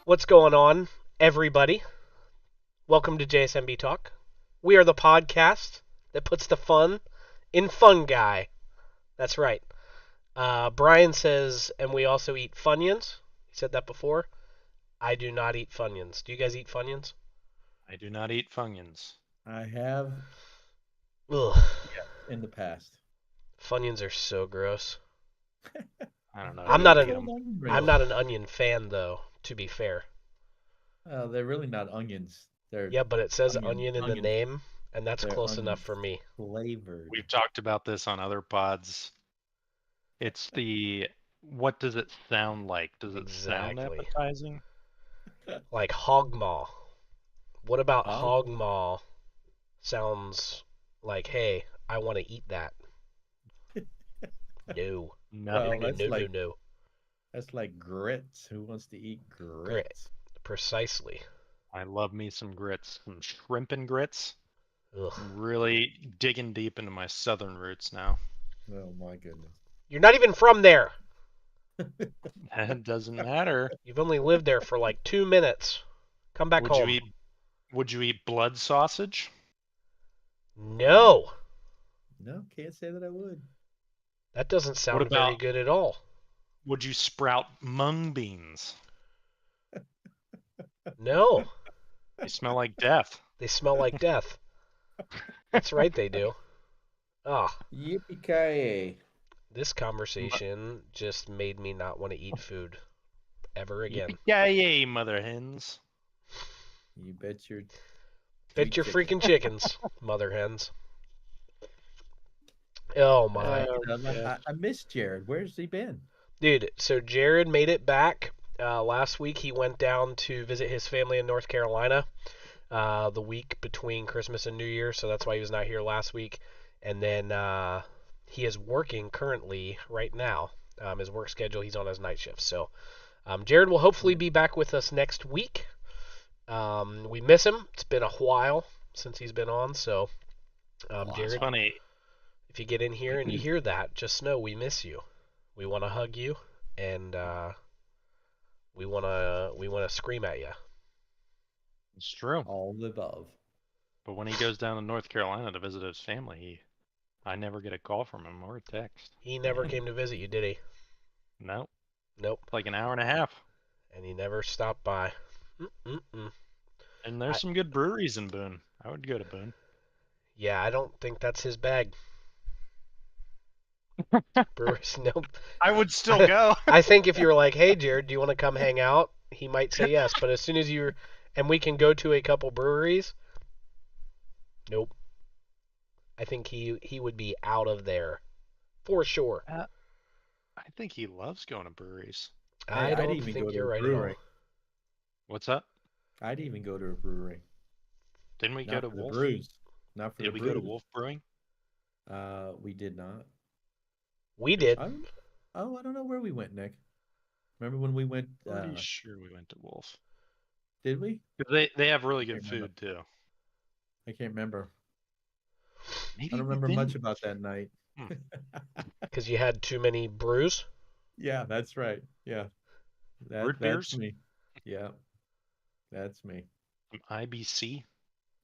What's going on, everybody? Welcome to JSMB Talk. We are the podcast that puts the fun in fun guy. That's right. Brian says, and we also eat Funyuns. He said that before. I do not eat Funyuns. Do you guys eat Funyuns? I do not eat Funyuns. I have Ugh. in the past. Funyuns are so gross. I don't know. I'm You not eat an 'em. I'm not an onion fan though, to be fair. They're really not onions. They're Yeah, but it says onion in the onion. name, and that's They're close enough onion for me. flavored. We've talked about this on other pods. It's what does it sound like? Does it sound Exactly. appetizing? Like hog maw. What about Hog- hog maw? Sounds like, hey, I want to eat that. No. No. Well, No, that's no, no, like no. that's like grits. Who wants to eat Grit. grits? Precisely. I love me some grits, some shrimp and grits. Ugh. Really digging deep into my southern roots now. Oh my goodness. You're not even from there. That doesn't matter. You've only lived there for like 2 minutes. Come back Would home. Would you eat blood sausage? No. No, can't say that I would. That doesn't sound What very about- good at all. Would you sprout mung beans? No. They smell like death. They smell like death. That's right, they do. Ah, Yippee-ki-yay. this conversation just made me not want to eat food ever again. Yippee-ki-yay, mother hens. You bet your Bet your chicken. freaking chickens, mother hens. Oh my. I miss Jared. Where's he been? Dude, so Jared made it back. Last week he went down to visit his family in North Carolina the week between Christmas and New Year, so that's why he was not here last week. And then he is working currently right now. His work schedule, he's on his night shift. So Jared will hopefully be back with us next week. We miss him. It's been a while since he's been on, so It's Jared, funny. if you get in here and you hear that, just know we miss you. We want to hug you, and we wanna scream at you. It's true. All the above. But when he goes down to North Carolina to visit his family, I never get a call from him or a text. He never came to visit you, did he? No, Nope. like an hour and a half. And he never stopped by. Mm-mm-mm. And there's some good breweries in Boone. I would go to Boone. Yeah, I don't think that's his bag. Brewers, nope. I would still go. I think if you were like, hey, Jared, do you want to come hang out? He might say yes. But as soon as you're, and we can go to a couple breweries, nope. I think he would be out of there for sure. I think he loves going to breweries. I I'd don't even think go to you're a right at all. brewery. What's up? I'd even go to a brewery. Didn't we go Not to for the Wolf? brews. Not for Did the we brews. go to Wolf Brewing? We did not. We did. I don't know where we went, Nick. Remember when we went? Pretty sure we went to Wolf. Did we? 'Cause they have really can't good remember. food too. I can't remember. Maybe I don't we remember much didn't. about that night. Because you had too many brews. Yeah, that's right. Yeah, Root that's beers? me. Yeah, that's me. Some IBC. Do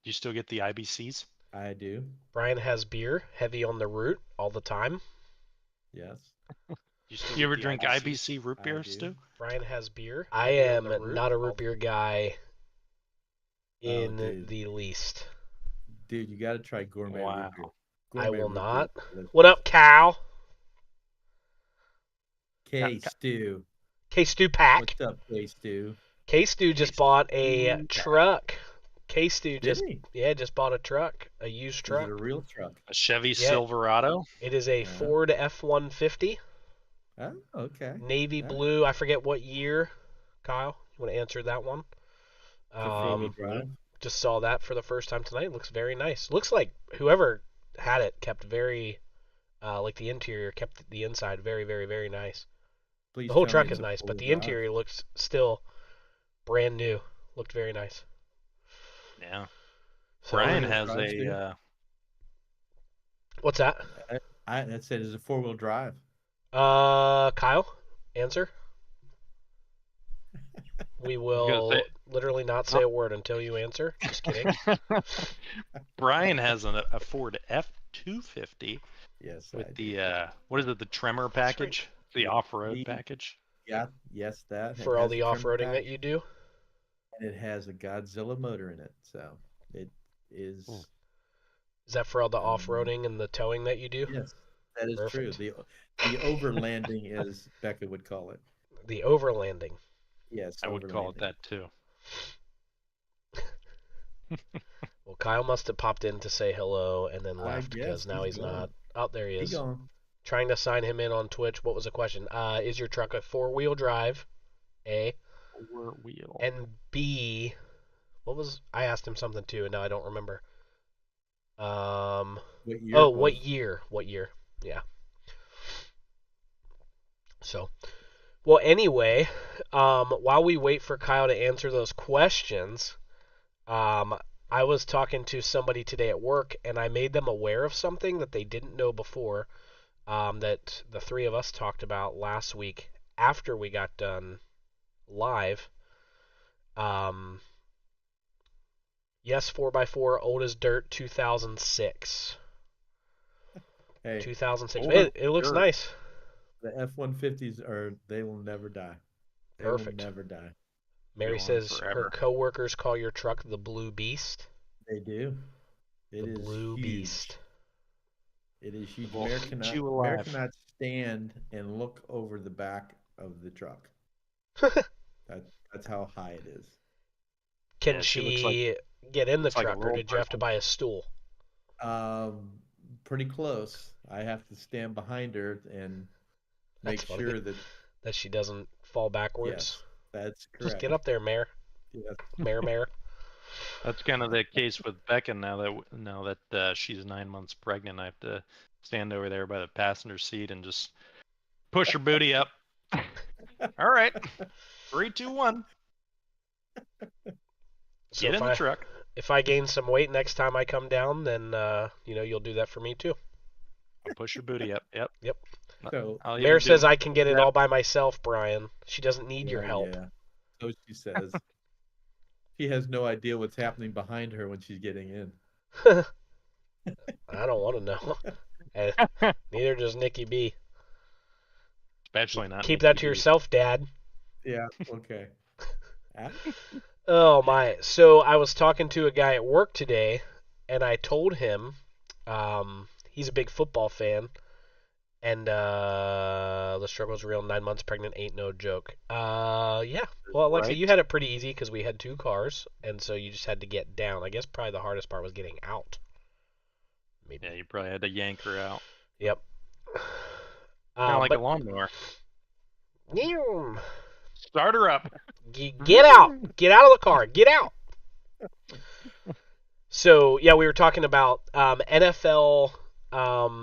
you still get the IBCs? I do. Brian has beer, heavy on the root all the time. Yes. You ever drink IBC root I beer, do. Stu? Brian has beer. I Beer on am the root? not a root beer guy in dude. the least. Dude, you got to try gourmet root Wow. beer. I Gourmet will root beer not. is delicious. What up, Cal? K Stew. K-Stew Pack. What's up, K Stew? K-Stew just bought a truck. K-Stew Did just he? just bought a truck, a used Is truck. it a real truck? A Chevy Yeah. Silverado? It is a Yeah. Ford F-150, Oh, okay. navy Yeah. blue. I forget what year. Kyle, you want to answer that one? It's a four-wheel drive. Just saw that for the first time tonight. Looks very nice. Looks like whoever had it kept very, like the interior kept the inside very, very, very nice. Please The whole tell me truck it's is a nice, but the four-wheel drive. interior looks still brand new. Looked very nice. Yeah. So, Brian four-wheel has drive, too? a what's that? That said, it's a four-wheel drive. Kyle, answer. We gonna say- will literally not say a word until you answer. Just kidding. Brian has a Ford F-250 Yes, I with do. the what is it? The Tremor package, the off-road package. Yeah, yes, that. For it all has the a trimmer off-roading that pack, you do. and it has a Godzilla motor in it. So it is. Ooh. Is that for all the Um, off-roading and the towing that you do? Yes, that is true. Perfect. The overlanding, as Becca would call it. The overlanding. Yes, I would call it overlanding. that too. Well, Kyle must have popped in to say hello and then I left because guess now he's not. gone. Oh, there he He is. gone. Trying to sign him in on Twitch. What was the question? Is your truck a four-wheel drive? A. Four-wheel. And B. What was? I asked him something too, and now I don't remember. What year Oh, it what was? year? What year? Yeah. So, well, anyway, while we wait for Kyle to answer those questions, I was talking to somebody today at work, and I made them aware of something that they didn't know before. That the three of us talked about last week after we got done live. Um, yes, 4x4, old as dirt, 2006. Hey, 2006. Old as It looks dirt. nice. the F-150s they will never die. They Perfect. will never die. Mary Going says her forever. coworkers call your truck the Blue Beast. They do. It The is Blue huge. Beast. It is huge. Will Mare eat cannot, you Mare alive. cannot stand and look over the back of the truck. That's how high it is. Can Yeah, she she get in the looks like a truck, or little did you have to person. buy a stool? Um, Pretty close. I have to stand behind her and make That's funny. sure that That she doesn't fall backwards. yes, that's Just correct. get up there, Mare. Yes. Mare. That's kind of the case with Becca now that she's 9 months pregnant. I have to stand over there by the passenger seat and just push her booty up. All right, 3, 2, 1. So Get in the truck. if I gain some weight next time I come down, then you'll do that for me too. I'll push her booty up. Yep. Yep. So I'll Mare even says do I can get it that. all by myself, Brian. She doesn't need your well, help. yeah. So she says. She has no idea what's happening behind her when she's getting in. I don't want to know. Neither does Nicky B. Especially not Keep Nicky that to B. yourself, Dad. Yeah. Okay. Oh my. So I was talking to a guy at work today, and I told him he's a big football fan, and the struggle's real. 9 months pregnant ain't no joke. Yeah. Well, Alexa, Right? you had it pretty easy because we had two cars, and so you just had to get down. I guess probably the hardest part was getting out. Maybe. Yeah, you probably had to yank her out. Yep. Kind of like a But lawnmower. yeah. Start her up. Get out! Get out of the car! Get out! So yeah, we were talking about NFL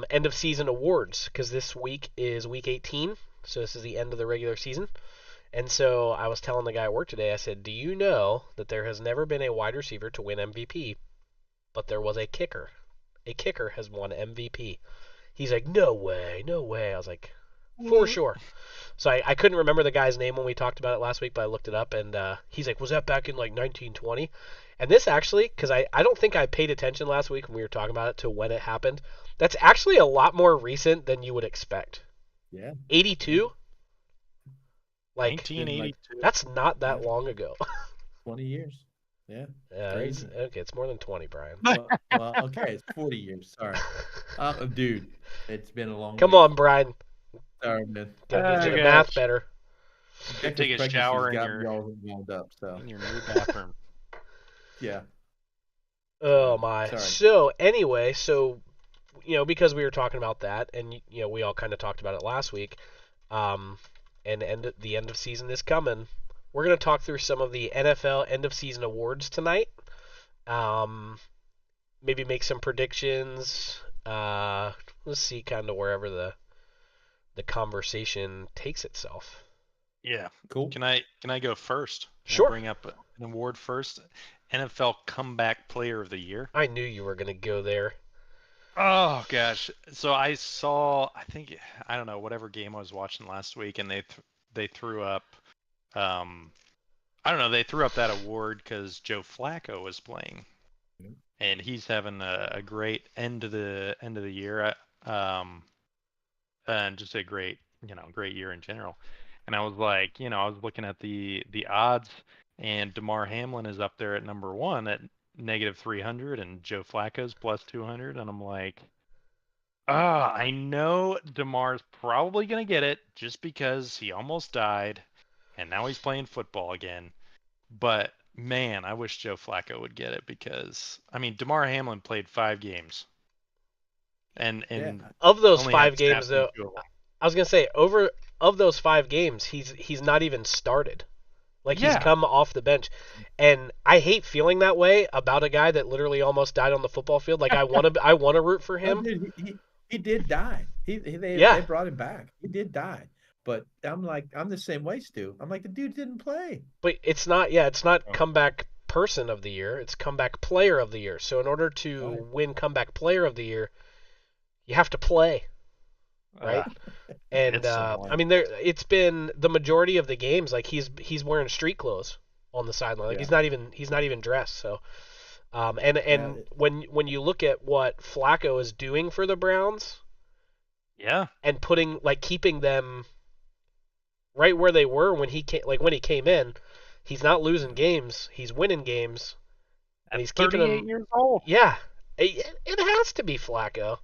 end of season awards because this week is week 18, so this is the end of the regular season. And so I was telling the guy at work today, I said, "Do you know that there has never been a wide receiver to win MVP, but there was a kicker? A kicker has won MVP." He's like, "No way, no way." I was like, "For sure." So I couldn't remember the guy's name when we talked about it last week, but I looked it up, and he's like, "Was that back in like 1920?" And this actually, because I don't think I paid attention last week when we were talking about it to when it happened. That's actually a lot more recent than you would expect. Yeah. 82? Like, 1982. that's not that Yeah. long ago. 20 years. Yeah. It's, Crazy. okay, it's more than 20, Brian. Well, okay, it's 40 years. Sorry. Dude, it's been a long Come week. on, Brian. Sorry, man. Gotta get Oh, you the gosh. math better. Go take a Becca's shower pregnancy's in got me all wound up, so in your new bathroom. yeah. Oh Wow. my. Sorry. So anyway, because we were talking about that, and we all kind of talked about it last week, and the end of season is coming. We're gonna talk through some of the NFL end of season awards tonight. Maybe make some predictions. Let's see kind of wherever the conversation takes itself. Yeah. Cool. Can I go first? Can Sure. I bring up an award first? NFL Comeback Player of the Year. I knew you were gonna go there. Oh gosh. So I saw, I don't know, whatever game I was watching last week, and they threw up I don't know. They threw up that award because Joe Flacco was playing, Mhm. and he's having a great end of the year. And just a great great year in general. And I was like, I was looking at the odds, and Damar Hamlin is up there at number one at -300, and Joe Flacco's +200, and I'm like, I know Damar's probably gonna get it just because he almost died, and now he's playing football again. But man, I wish Joe Flacco would get it because I mean, Damar Hamlin played 5 games and Yeah, Of those only had 5 games, snaps in though, 2 of them. I was gonna say of those 5 games, he's not even started. Like he's Yeah. come off the bench, and I hate feeling that way about a guy that literally almost died on the football field. Like I want to root for no, him. dude, he did die. Yeah, They brought him back. He did die. But I'm the same way, Stu. I'm like, the dude didn't play. but it's not. Yeah, it's not Oh, comeback person of the year. It's comeback player of the year. So in order to Right. win comeback player of the year, you have to play, right? And it's I annoying. mean, it's been the majority of the games. Like he's wearing street clothes on the sideline. Like Yeah. he's not even dressed. So and Yeah. when you look at what Flacco is doing for the Browns Yeah. and keeping them right where they were when he came in, he's not losing games. He's winning games, and At he's keeping 38 them. years old. Yeah, it has to be Flacco.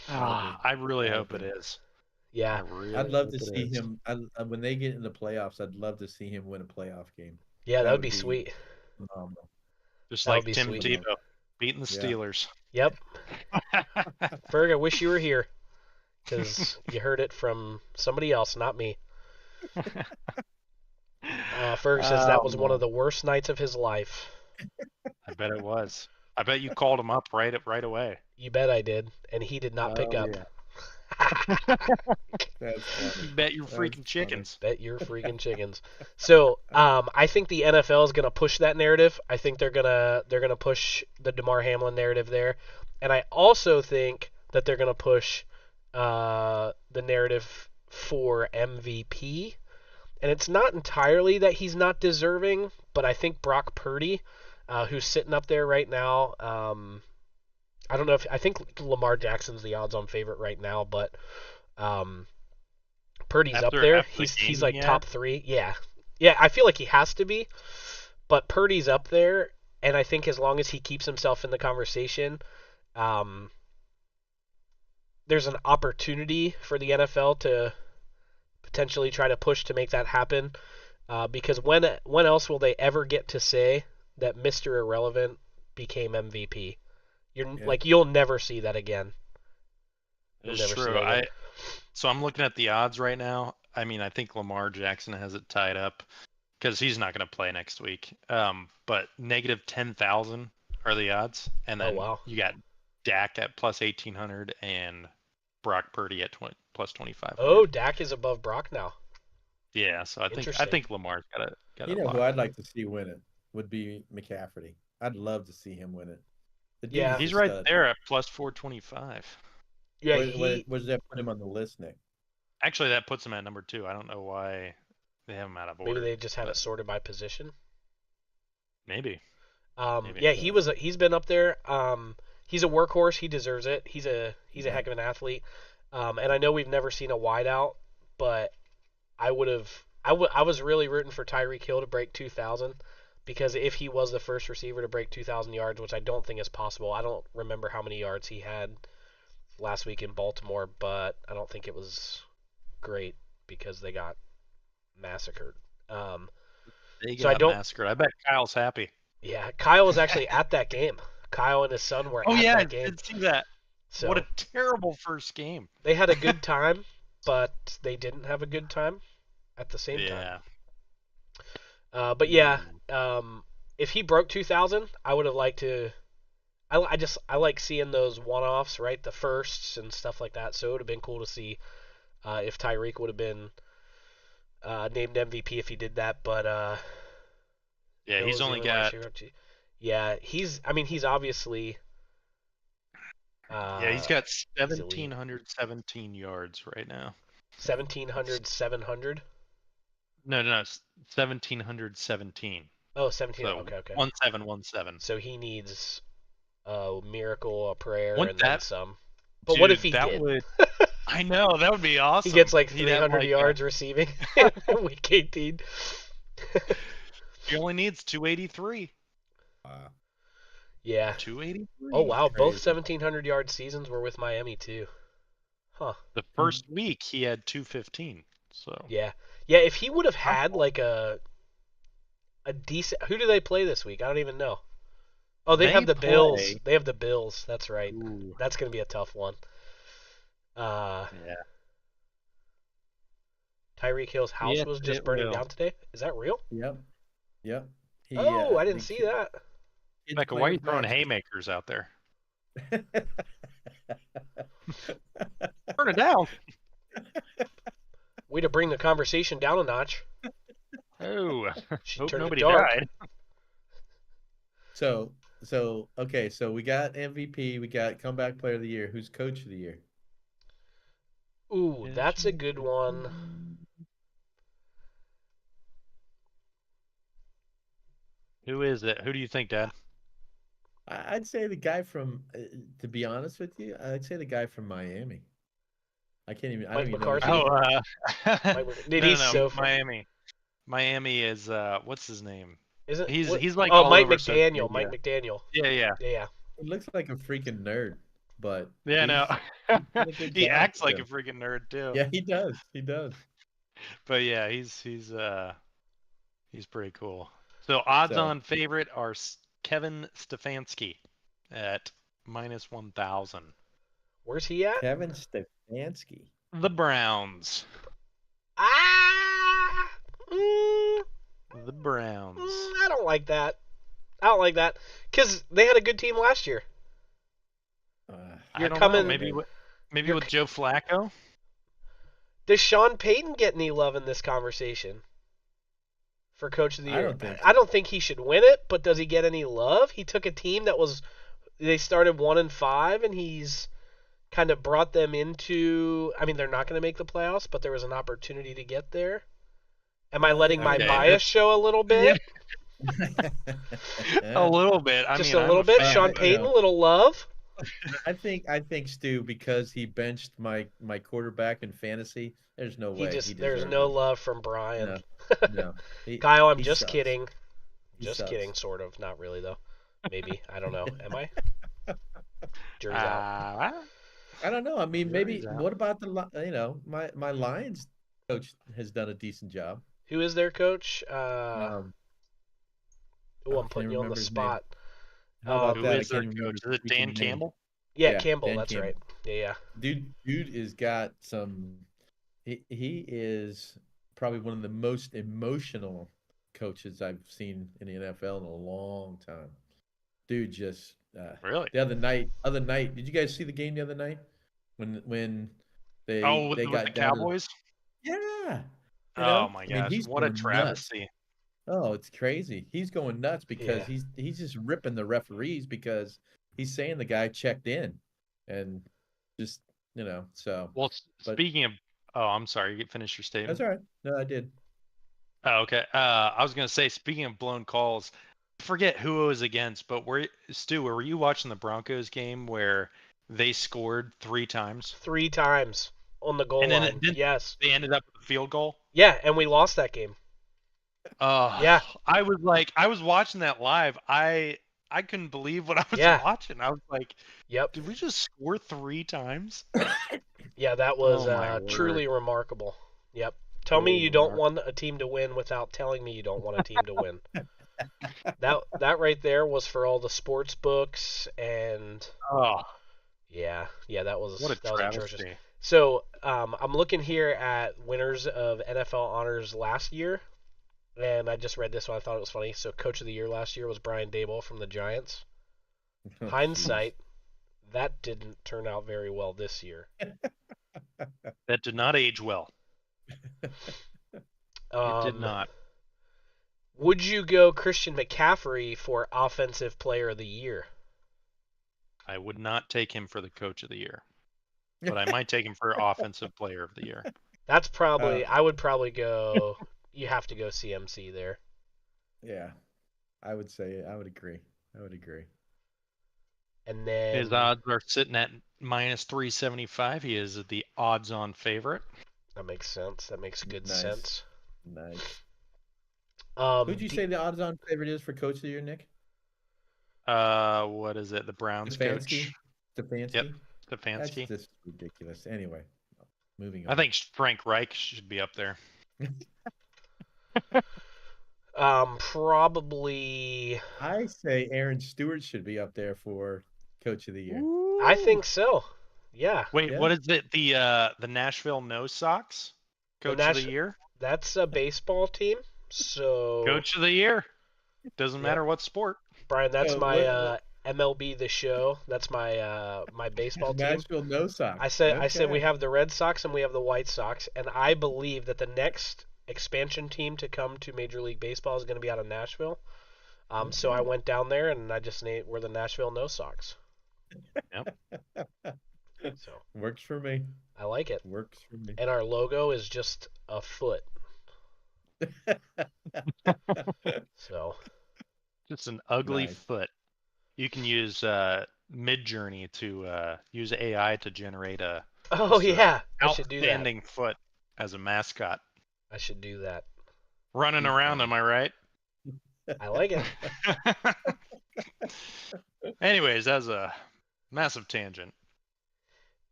Gotta be. I really Gotta hope it be. is. I Yeah, I'd really love hope to it see is. him. When they get in the playoffs, I'd love to see him win a playoff game. yeah, that That would would be be sweet. phenomenal. Just That would like be Tim sweet. Tebow beating the Yeah. Steelers. Yep, Ferg, I wish you were here because you heard it from somebody else, not me. Ferg says that Oh was one of man, the worst nights of his life. I bet it was. I bet you called him up right away. You bet I did, and he did not pick Oh up. yeah. That's You funny. bet your That's freaking funny. chickens. Bet your freaking chickens. So, I think the NFL is gonna push that narrative. I think they're gonna push the Damar Hamlin narrative there, and I also think that they're gonna push the narrative for MVP. And it's not entirely that he's not deserving, but I think Brock Purdy, who's sitting up there right now, I don't know if I think Lamar Jackson's the odds-on favorite right now, but um, Purdy's up there. After the He's game he like had, top three. Yeah, yeah. I feel like he has to be, but Purdy's up there, and I think as long as he keeps himself in the conversation, um, there's an opportunity for the NFL to potentially try to push to make that happen. Because when else will they ever get to say that Mr. Irrelevant became MVP? Yeah. You'll never see that again. You'll it's never see true. that again. So I'm looking at the odds right now. I mean, I think Lamar Jackson has it tied up because he's not going to play next week. But -10,000 are the odds, and Oh then wow. you got Dak at +1,800 and Brock Purdy at +2,500. Oh, Dak is above Brock now. Yeah, so I Interesting. think Lamar's got You it know who locked I'd in. like to see win it would be McCaffrey. I'd love to see him win it. The dude Yeah. is He's a right stud. there at +425. Yeah, What does that put him on the list, Nick? Actually, that puts him at number 2. I don't know why they have him out of maybe order, they just have it but sorted by position. maybe. Yeah, So, he's been up there. He's a workhorse. He deserves it. He's a yeah. heck of an athlete. And I know we've never seen a wideout, but I would have. I was really rooting for Tyreek Hill to break 2,000 because if he was the first receiver to break 2,000 yards, which I don't think is possible, I don't remember how many yards he had last week in Baltimore, but I don't think it was great because they got massacred. Um, They so I got don't. massacred. I bet Kyle's happy. Yeah, Kyle was actually at that game. Kyle and his son were Oh at yeah, I that game. did see that. What So a terrible first game. they had a good time, but they didn't have a good time at the same time. Yeah. But yeah, Ooh. if he broke 2,000, I would have liked to. I like seeing those one-offs, right? The firsts and stuff like that. So it would have been cool to see if Tyreek would have been named MVP if he did that. But Yeah, Hill he's is the only only wide got receiver yeah, he's. I mean, he's obviously. yeah, he's got He's elite. 1,717 yards right now. 1,700, 700. No, 1717. Oh, 17. So Okay, okay. 1717. So he needs a miracle, a prayer, Wouldn't and then that, some. But what if dude? he That did? would. I know that would be He awesome. gets like He'd have 300 like yards receiving in week 18. he only needs 283. Wow. Yeah. 283. Oh wow, both Crazy. 1700-yard seasons were with Miami too. Huh. The first week he had 215. So Yeah. Yeah, if he would have had like a decent. Who do they play this week? I don't even know. Oh, they have they the Bills. play. They have the Bills. That's right. Ooh, That's going to be a tough one. Uh yeah. Tyreek Hill's house Yes, was just it burning will. down today. Is that real? Yep. Yep. Oh, I didn't The see that. kid's Becca, why are playing you with throwing matches. haymakers out there? Burn it down. Way to bring the conversation down a notch. Oh, She hope turned it nobody dark. died. So okay, so we got MVP, we got comeback player of the year. Who's coach of the year? Ooh, that's a good one. Who is it? Who do you think, Dad? I'd say the guy from. To be honest with you, I'd say the guy from Miami. I can't even. I don't Mike even know his McCarthy. name. Dude, No, he's no, so funny. Miami. Miami is what's his name? Isn't He's what? he's like Oh, all Mike over social McDaniel. Mike media. McDaniel. Yeah, yeah, Yeah. He looks like a freaking nerd, but yeah. No, he's done a good he job. acts like a freaking nerd too. Yeah, he does. He does. But yeah, he's pretty cool. So odds-on favorite are Kevin Stefanski at -1000. Where's he at? Kevin Stefanski. The Browns. Ah. The Browns. I don't like that. I don't like that because they had a good team last year. I You're don't coming. know. Maybe with Joe Flacco. Does Sean Payton get any love in this conversation for Coach of the I Year? don't think so. I don't think he should win it, but does he get any love? He took a team that was they started 1-5, and he's kind of brought them into. I mean, they're not going to make the playoffs, but there was an opportunity to get there. Am I letting my Okay, bias show a little bit? A little bit. I Just mean, a little bit. fan, Sean but- Payton, a little love. I think Stu, because he benched my quarterback in fantasy. There's no way. There's deserves no it. love from Brian. No. Kyle, I'm he just sucks. kidding. He Just sucks. kidding, sort of. Not really though. Maybe. I don't know. Am I? Jury's out. I don't know. I mean, maybe. Jury's out. What about my Lions coach has done a decent job. Who is their coach? Um, Oh, I I'm can't putting you on the remember his name. spot. How about Who that? I is their can't coach? remember Is it his Dan freaking name. Campbell? Yeah, Yeah, Campbell. Dan That's Campbell. right. Yeah. Dude has got some. He is probably one of the most emotional coaches I've seen in the NFL in a long time. Dude, just Really? the other night. Did you guys see the game the other night when they With got the down to Cowboys? yeah. Oh my I mean, gosh! he's What a going nuts. travesty! Oh, it's crazy. He's going nuts because Yeah. he's just ripping the referees because he's saying the guy checked in, and just so. Well, But- speaking of, I'm sorry. You finish your statement. That's all right. No, I did. Oh, okay. I was gonna say, speaking of blown calls, I forget who it was against, but Stu, were you watching the Broncos game where they scored 3 times 3 times on the goal and then line. Yes. they ended up with a field goal? Yeah, and we lost that game. Yeah. I was watching that live. I couldn't believe what I was Yeah. watching. I was like, Yep. did we just score 3 times? Yeah, that was Oh, my word. truly remarkable. Yep. Tell me Truly you don't remarkable. want a team to win without telling me you don't want a team to win. That right there was for all the sports books and Oh, yeah, that was what a that was atrocious. travesty. So I'm looking here at winners of NFL honors last year, and I just read this one. I thought it was funny. So Coach of the Year last year was Brian Daboll from the Giants. Oh, Hindsight, that didn't turn out very well this year. That did not age well. It did not. Would you go Christian McCaffrey for Offensive Player of the Year? I would not take him for the Coach of the Year, but I might take him for Offensive Player of the Year. That's probably I would probably go you have to go CMC there. Yeah, I would agree. I would agree. And then His odds are sitting at -375. He is the odds-on favorite. that makes sense. That makes good Nice. sense. Nice. Um, Who'd you say the odds-on favorite is for Coach of the Year, Nick? What is it? The Browns coach. Stefanski? Yep, That's Stefanski. just ridiculous. Anyway, moving on. I think Frank Reich should be up there. probably. I say Aaron Stewart should be up there for Coach of the Year. I think so. Yeah. Wait, Yeah. what is it? The Nashville No Sox Coach of the Year? That's a baseball team. So Coach of the Year. Doesn't Yep. matter what sport. Brian, that's So my MLB The Show. That's my my baseball team. Nashville No Sox. I said we Okay. have the Red Sox and we have the White Sox, and I believe that the next expansion team to come to Major League Baseball is going to be out of Nashville. So I Okay. went down there and I just named we're the Nashville No Sox. So Works for me. I like it. Works for me. And our logo is just a foot. So Just an ugly Nice. foot. You can use Midjourney to use AI to generate a oh just a yeah, I should do that. outstanding foot as a mascot. I should do that. Running around, am I right? I like it. Anyways, that was a massive tangent.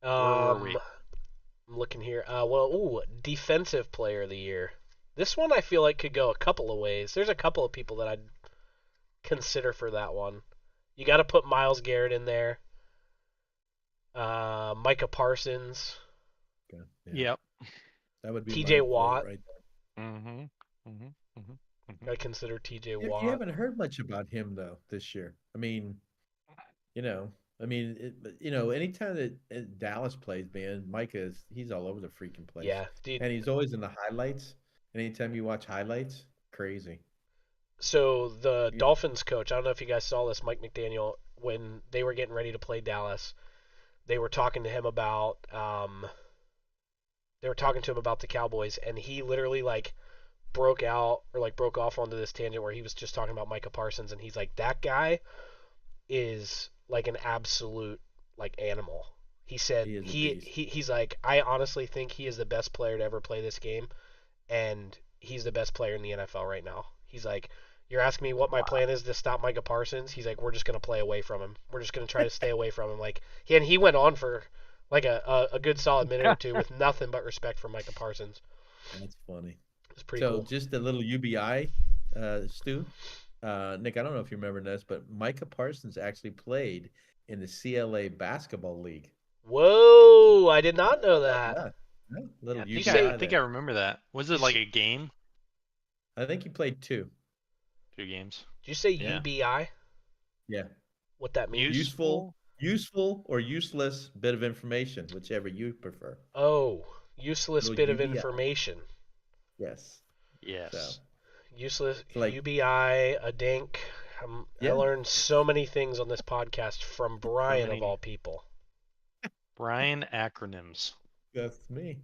Where were we? I'm looking here. Defensive Player of the Year. This one I feel like could go a couple of ways. There's a couple of people that I'd consider for that one. You got to put Myles Garrett in there. Micah Parsons. Okay, yeah. Yep. That would be TJ my vote Watt. right there. Mm-hmm. Mm-hmm. I consider TJ You Watt. haven't heard much about him though this year. I mean, anytime that Dallas plays, man, Micah he's all over the freaking place. Yeah, dude. And he's always in the highlights. And anytime you watch highlights, crazy. So the Yeah. Dolphins coach, I don't know if you guys saw this, Mike McDaniel, when they were getting ready to play Dallas, they were talking to him about the Cowboys, and he literally broke off onto this tangent where he was just talking about Micah Parsons, and he's like, that guy is like an absolute animal. He said He is a beast. he's like, I honestly think he is the best player to ever play this game, and he's the best player in the NFL right now. He's like, you're asking me what my plan is to stop Micah Parsons. He's like, we're just gonna play away from him. We're just gonna try to stay away from him. He went on for a good solid minute or two with nothing but respect for Micah Parsons. That's funny. It's pretty So cool. just a little UBI, Stu. Nick, I don't know if you remember this, but Micah Parsons actually played in the CLA Basketball League. Whoa, I did not know that. Yeah. Yeah, little I You UBI think, say- I think I remember that. Was it like a game? I think he played 2. 2 games. Did you say Yeah. UBI? Yeah. What that means? Useful or useless bit of information, whichever you prefer. Oh, useless Little bit of UBI. information. Yes. Yes. So Useless Like- UBI, a dink. I Yeah. learned so many things on this podcast from Brian many. of all people. Brian acronyms. that's me.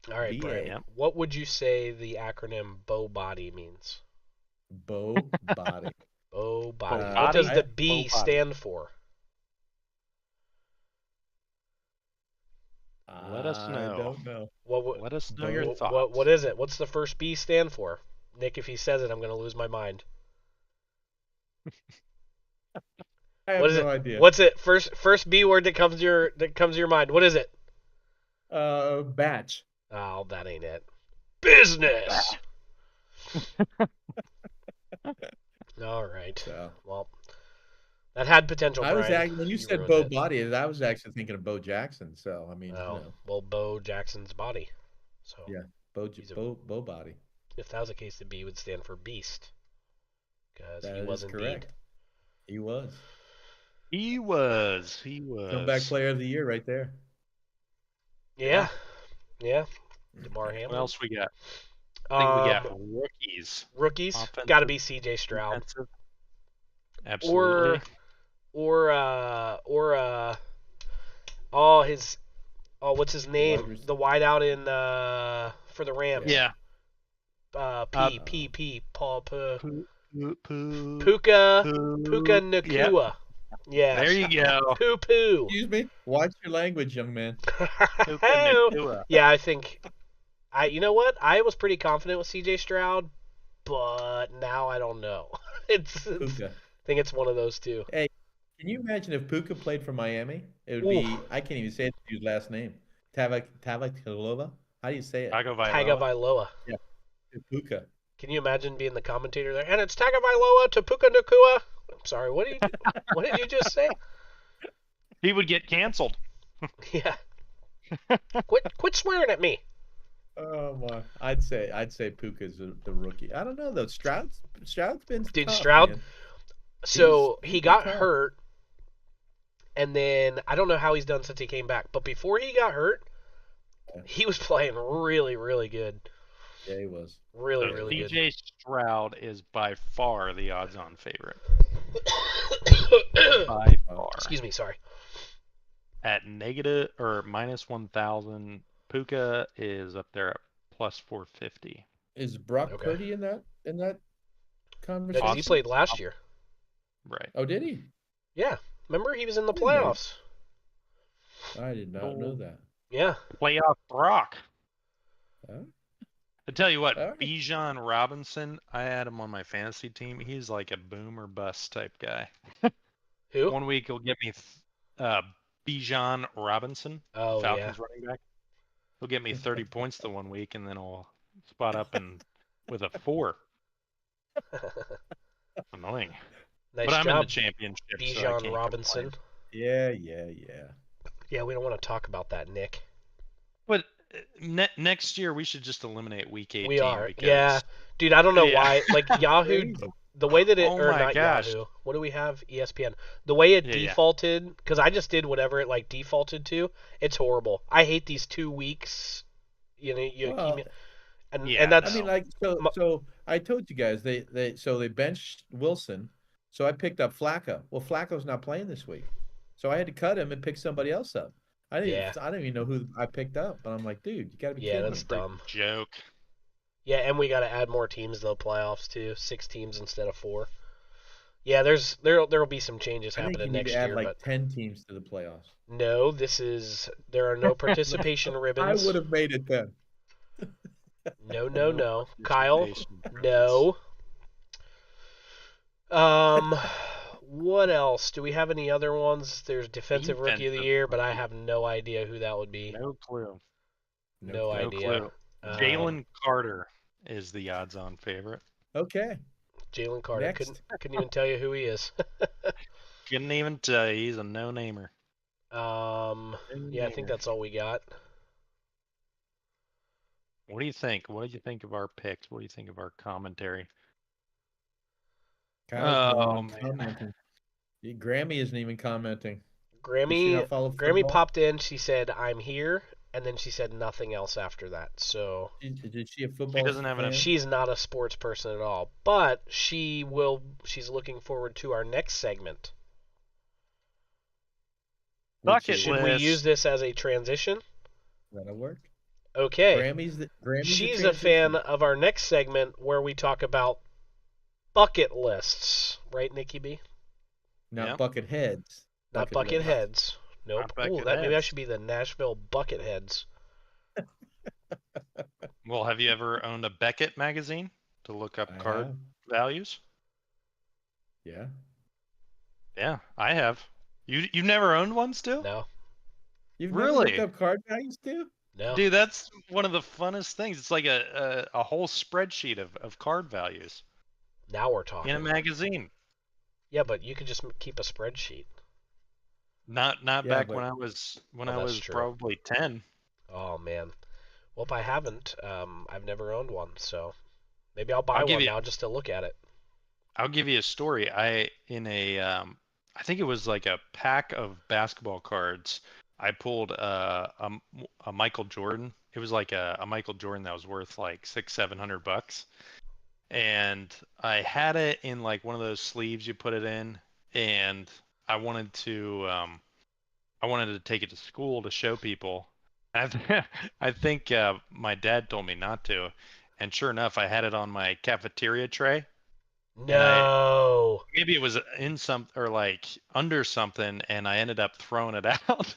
All right, BA. Brian. Yep. What would you say the acronym BOW body means? Bow body. BOW body. Bow What does body? the B BOW body. stand for? Let us I know. don't know. Let us know your thoughts. What is it? What's the first B stand for? Nick, if he says it, I'm going to lose my mind. I have What is no it? idea. What's it? First B word that comes to your mind. What is it? Batch. Oh, that ain't it. Business. All right. So Well, that had potential. I was Brian. when you said ruined Bo it. Body, I was actually thinking of Bo Jackson. So I mean, Oh, well, Bo Jackson's body. So Yeah. He's a- Bo Body. if that was the case, the B would stand for beast, because That he is was indeed. correct. He was He was. comeback player of the year right there. Yeah. DeMar Hamlin. What else we got? I think we got Um, rookies. rookies. Offensive, Got to be C.J. Stroud. Defensive. Absolutely. What's his name? receiver. The wideout in for the Rams. Yeah. Paw, Poo. Puka Yep. Nakua. Yes. There you go. Poo poo. Excuse me. Watch your language, young man. Puka Nakua. Yeah, I think you know what? I was pretty confident with CJ Stroud, but now I don't know. It's I Puka. think it's one of those two. Hey, can you imagine if Puka played for Miami? It would be, I can't even say his last name. Tagovailoa? How do you say it? Tagovailoa. Tagovailoa. Yeah, Puka. Can you imagine being the commentator there? And it's Tagovailoa to Puka Nakua. I'm sorry. What did you just say? He would get canceled. Yeah. Quit swearing at me. Oh my! I'd say Puka's the rookie. I don't know though. Stroud's been Dude, tough, Stroud. man. So He's he been got tough. hurt, and then I don't know how he's done since he came back. But before he got hurt, he was playing really, really good. Yeah, he was. Really, So really good. CJ Stroud is by far the odds-on favorite. By far. Excuse me. Sorry. At negative or minus 1,000, Puka is up there at plus 450. Is Brock Okay. Purdy in that No, conversation? 'cause he played last year. Right. Oh, did he? Yeah. Remember, he was in the Didn't he? playoffs. I did not know that. Yeah. Playoff Brock. Huh? I tell you what, All right. Bijan Robinson, I had him on my fantasy team. He's like a boom or bust type guy. Who? One week he'll get me Bijan Robinson, Oh, Falcons running back. He'll get me 30 points the one week, and then I'll spot up and with a 4. yeah. Annoying. Nice But I'm in job, the championship, so I Bijan can't Robinson. complain. Yeah. Yeah, we don't want to talk about that, Nick. But next year we should just eliminate week 18. We are. Because, Yeah. Dude, I don't know Yeah. why. Like, Yahoo, Crazy. the way that it, Oh or my not gosh. Yahoo, what do we have? ESPN. The way it Yeah. defaulted, because I just did whatever it, like, defaulted to, it's horrible. I hate these 2 weeks. Well, and Yeah, that's, I mean, like, so My- so I told you guys they benched Wilson, so I picked up Flacco. Well, Flacco's not playing this week, so I had to cut him and pick somebody else up. I didn't even know who I picked up, but I'm like, dude, you gotta be yeah, kidding that's me. dumb. joke. Yeah, and we got to add more teams to the playoffs, too. 6 teams instead of 4. Yeah, there'll be some changes I think happening you need next to add year, like but 10 teams to the playoffs. no, there are no participation I ribbons. would have made it then. No. Kyle, participation ribbons. no. What else? Do we have any other ones? There's defensive rookie of the Defensive year, but I rookie. have no idea who that would be. No clue. No clue. No idea. clue. Jalen Carter is the odds-on favorite. Okay. Jalen Carter. Next. Couldn't even tell you who he is. Couldn't even tell you. He's a no-namer. Yeah, I think that's all we got. What do you think? What do you think of our picks? What do you think of our commentary? Kyle's Oh, gone man. commenting. Grammy isn't even commenting. Does she Grammy not follow Grammy football? popped in. She said, "I'm here," and then she said nothing else after that. So Is she a football doesn't have an fan? she's not a sports person at all. But she's looking forward to our next segment. Bucket Should we list. use this as a transition? That'll work. Okay. Grammy's the She's transition. a fan of our next segment where we talk about bucket lists, right, Nikki B? Not Yeah. bucket heads. Not bucket lists. heads. Nope. Not bucket Ooh, maybe I heads. should be the Nashville Bucketheads. Well, have you ever owned a Beckett magazine to look up I card have. values? Yeah. Yeah, I have. You've never owned one still? No, You've Really? never looked up card values too? no. Dude, that's one of the funnest things. It's like a whole spreadsheet of card values Now we're talking. in a magazine. Yeah, but you could just keep a spreadsheet. Not Yeah, back but- when I was that's true. probably 10. Oh man. Well, if I haven't, I've never owned one, so maybe I'll buy I'll give one you- now just to look at it. I'll give you a story. I think it was like a pack of basketball cards. I pulled a Michael Jordan. It was like a Michael Jordan that was worth like $600-700, and I had it in like one of those sleeves you put it in, and I wanted to take it to school to show people. I think my dad told me not to, and sure enough, I had it on my cafeteria tray. No. Maybe it was in some or like under something, and I ended up throwing it out.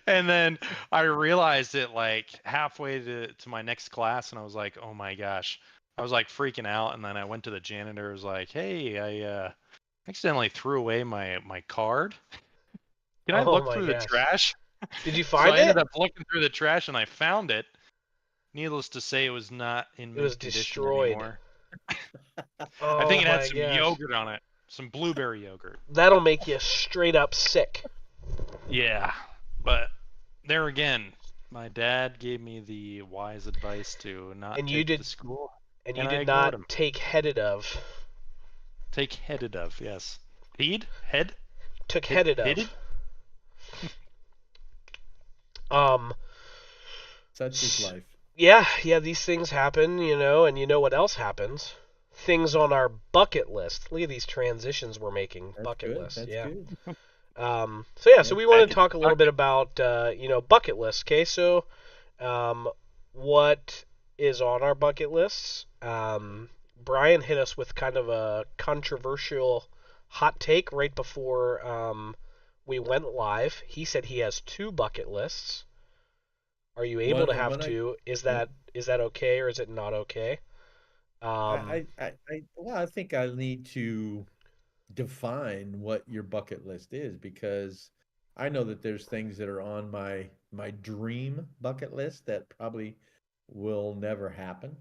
And then I realized it like halfway to my next class, and I was like, oh my gosh. I was like freaking out, and then I went to the janitor. I was like, hey, I accidentally threw away my card. Can I Oh look my through the gosh. trash? Did you So find I ended it? up looking through the trash, and I found it. Needless to say, it was not in It was mint condition destroyed. anymore. I Oh think it had my some gosh. yogurt on it, some blueberry yogurt. That'll make you straight up sick. Yeah, but there again, my dad gave me the wise advice to not And you take it to did school, and you and I did ignored not him. take headed of. Take headed of, yes. Heed? Head? Took Hit? headed Hitted? of. Um Such is life. yeah, these things happen, and you know what else happens? Things on our bucket list. Look at these transitions we're making. That's Bucket good. list, That's yeah. good. So we want Back to in the talk a little bit bucket. about bucket lists. Okay, so what is on our bucket lists? Brian hit us with kind of a controversial hot take right before we went live. He said he has two bucket lists. Are you able to have One I two? Is yeah. that okay or is it not okay? Um, Well, I think I need to define what your bucket list is because I know that there's things that are on my dream bucket list that probably will never happen.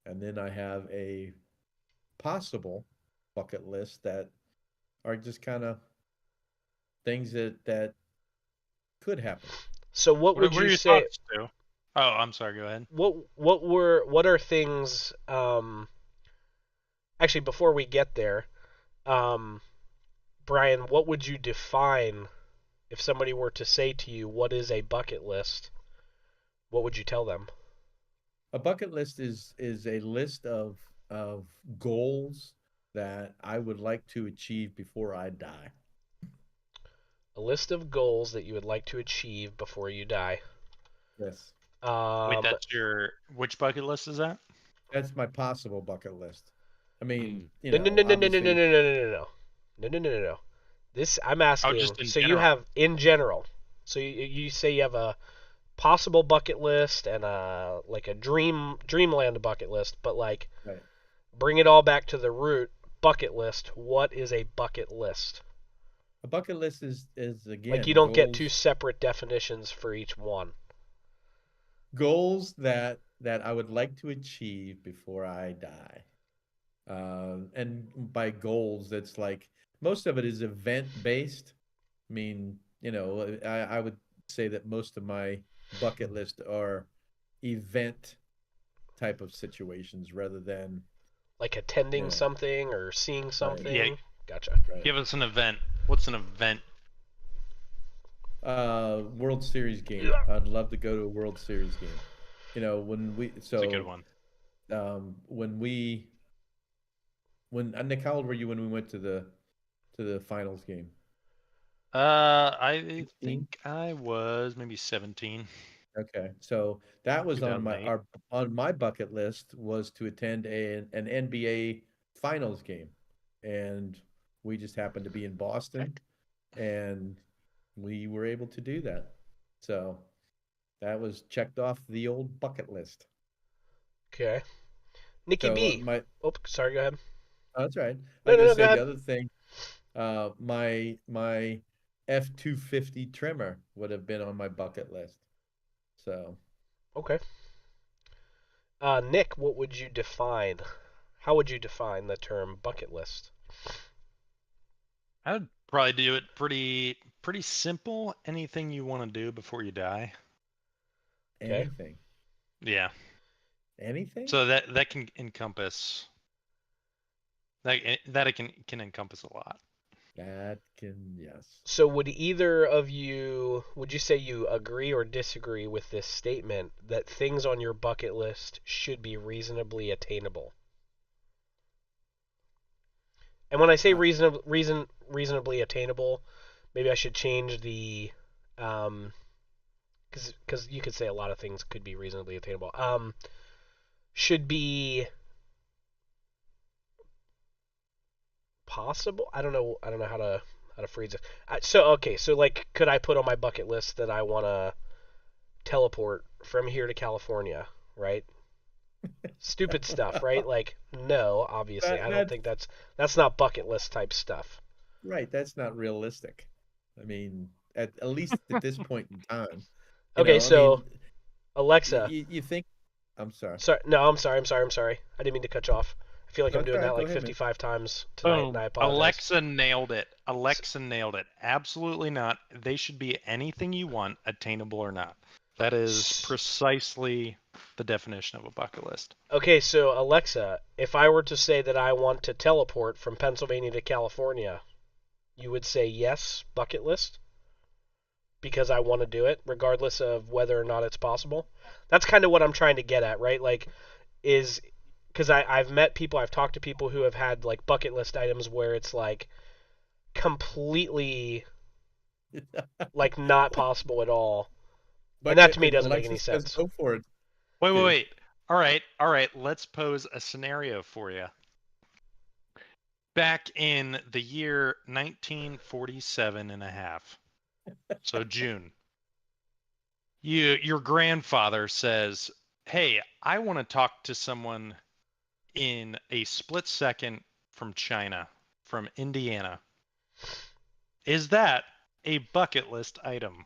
And then I have a possible bucket list that are just kind of things that could happen. so what would What are you your say? thoughts, Stu? Oh, I'm sorry, go ahead. What are things? Actually, before we get there, um, Brian, what would you define if somebody were to say to you, "What is a bucket list?" What would you tell them? A bucket list is a list of goals that I would like to achieve before I die. A list of goals that you would like to achieve before you die. Yes. Wait, Um, that's your which bucket list is that? That's my possible bucket list. I mean, Mm. you no, no, know, no, no, no, no, no, no, obviously, no, no, no, no, no, no, no, no. This I'm Oh, asking. just in So you general. have in general. So you say you have a possible bucket list and a like a dreamland bucket list, but like right. bring it all back to the root bucket list. What is a bucket list? A bucket list is Like you again don't get two separate definitions for each one. goals that I would like to achieve before I die. And by goals, that's like most of it is event based. I mean, you know, I would say that most of my bucket list are event type of situations rather than, Like you attending know, something or seeing right, Yeah, something. Gotcha. right. give us an event. What's an event? World Series game. I'd love to go to a World Series game. You know, It's a good one. when we when Nick, how old were you when we went to the finals game? I 16? think I was maybe 17, Okay, so that was 2008. on my bucket list was to attend an NBA finals game, and we just happened to be in Boston, Heck. and we were able to do that. So that was checked off the old bucket list. Okay. Nicky So B. Oh, sorry. Go ahead. that's right. I No, was no, gonna no. Go say the ahead. other thing, my F-250 trimmer would have been on my bucket list. So Okay. Nick, what would you define? How would you define the term bucket list? I would probably do it pretty simple. Anything you want to do before you die. Okay. anything, Yeah. anything. So that can encompass that it can encompass a lot. That can, yes. So would you say you agree or disagree with this statement that things on your bucket list should be reasonably attainable? And when I say Uh, reasonably attainable, maybe I should change the because you could say a lot of things could be reasonably attainable. should be possible. I don't know. I don't know how to phrase it. So like, could I put on my bucket list that I want to teleport from here to California? Right. Stupid stuff, right? Like, no, obviously, I don't That think that's not bucket list type stuff. right. That's not realistic. I mean, at least at this point in time, Okay, I so mean, Alexa, you think. I'm sorry. sorry, no, I'm sorry. I didn't mean to cut you off. I feel like I'm That's doing all that right. Go like ahead, man. 55 times tonight, and Boom. I apologize. Alexa nailed it. Alexa nailed it. Absolutely not. They should be anything you want, attainable or not. That is precisely the definition of a bucket list. Okay, so Alexa, if I were to say that I want to teleport from Pennsylvania to California, you would say yes, bucket list? Because I want to do it, regardless of whether or not it's possible. That's kind of what I'm trying to get at, right? Like, is because I've met people, I've talked to people who have had like bucket list items where it's like completely like not possible at all, and that to me doesn't make Alexa any says, sense. "Go for it, Wait, wait, dude." wait. All right, all right. Let's pose a scenario for you. Back in the year 1947 and a half, so June, your grandfather says, "Hey, I want to talk to someone in a split second from China, from Indiana. Is that a bucket list item?"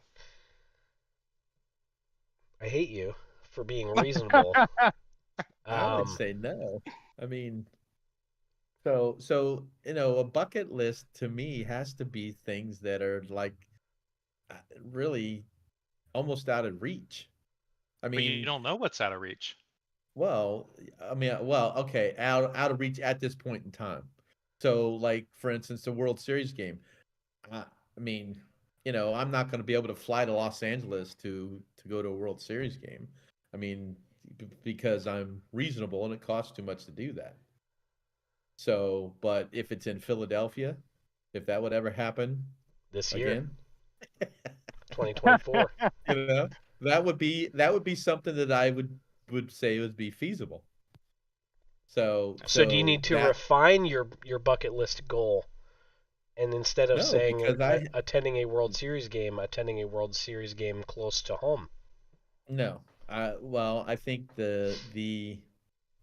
I hate you for being reasonable. I would Um, say no. I mean, a bucket list to me has to be things that are like really almost out of reach. I But you mean, don't know what's out of reach. well, okay, out of reach at this point in time. So, like for instance, the World Series game. I mean, I'm not going to be able to fly to Los Angeles to go to a World Series game. I mean, because I'm reasonable and it costs too much to do that. So, but if it's in Philadelphia, if that would ever happen this year, again, 2024. you know, that would be something that I would say would be feasible. So So do you so need to that refine your bucket list goal? And instead of no, saying because I attending a World Series game, attending a World Series game close to home. no. I think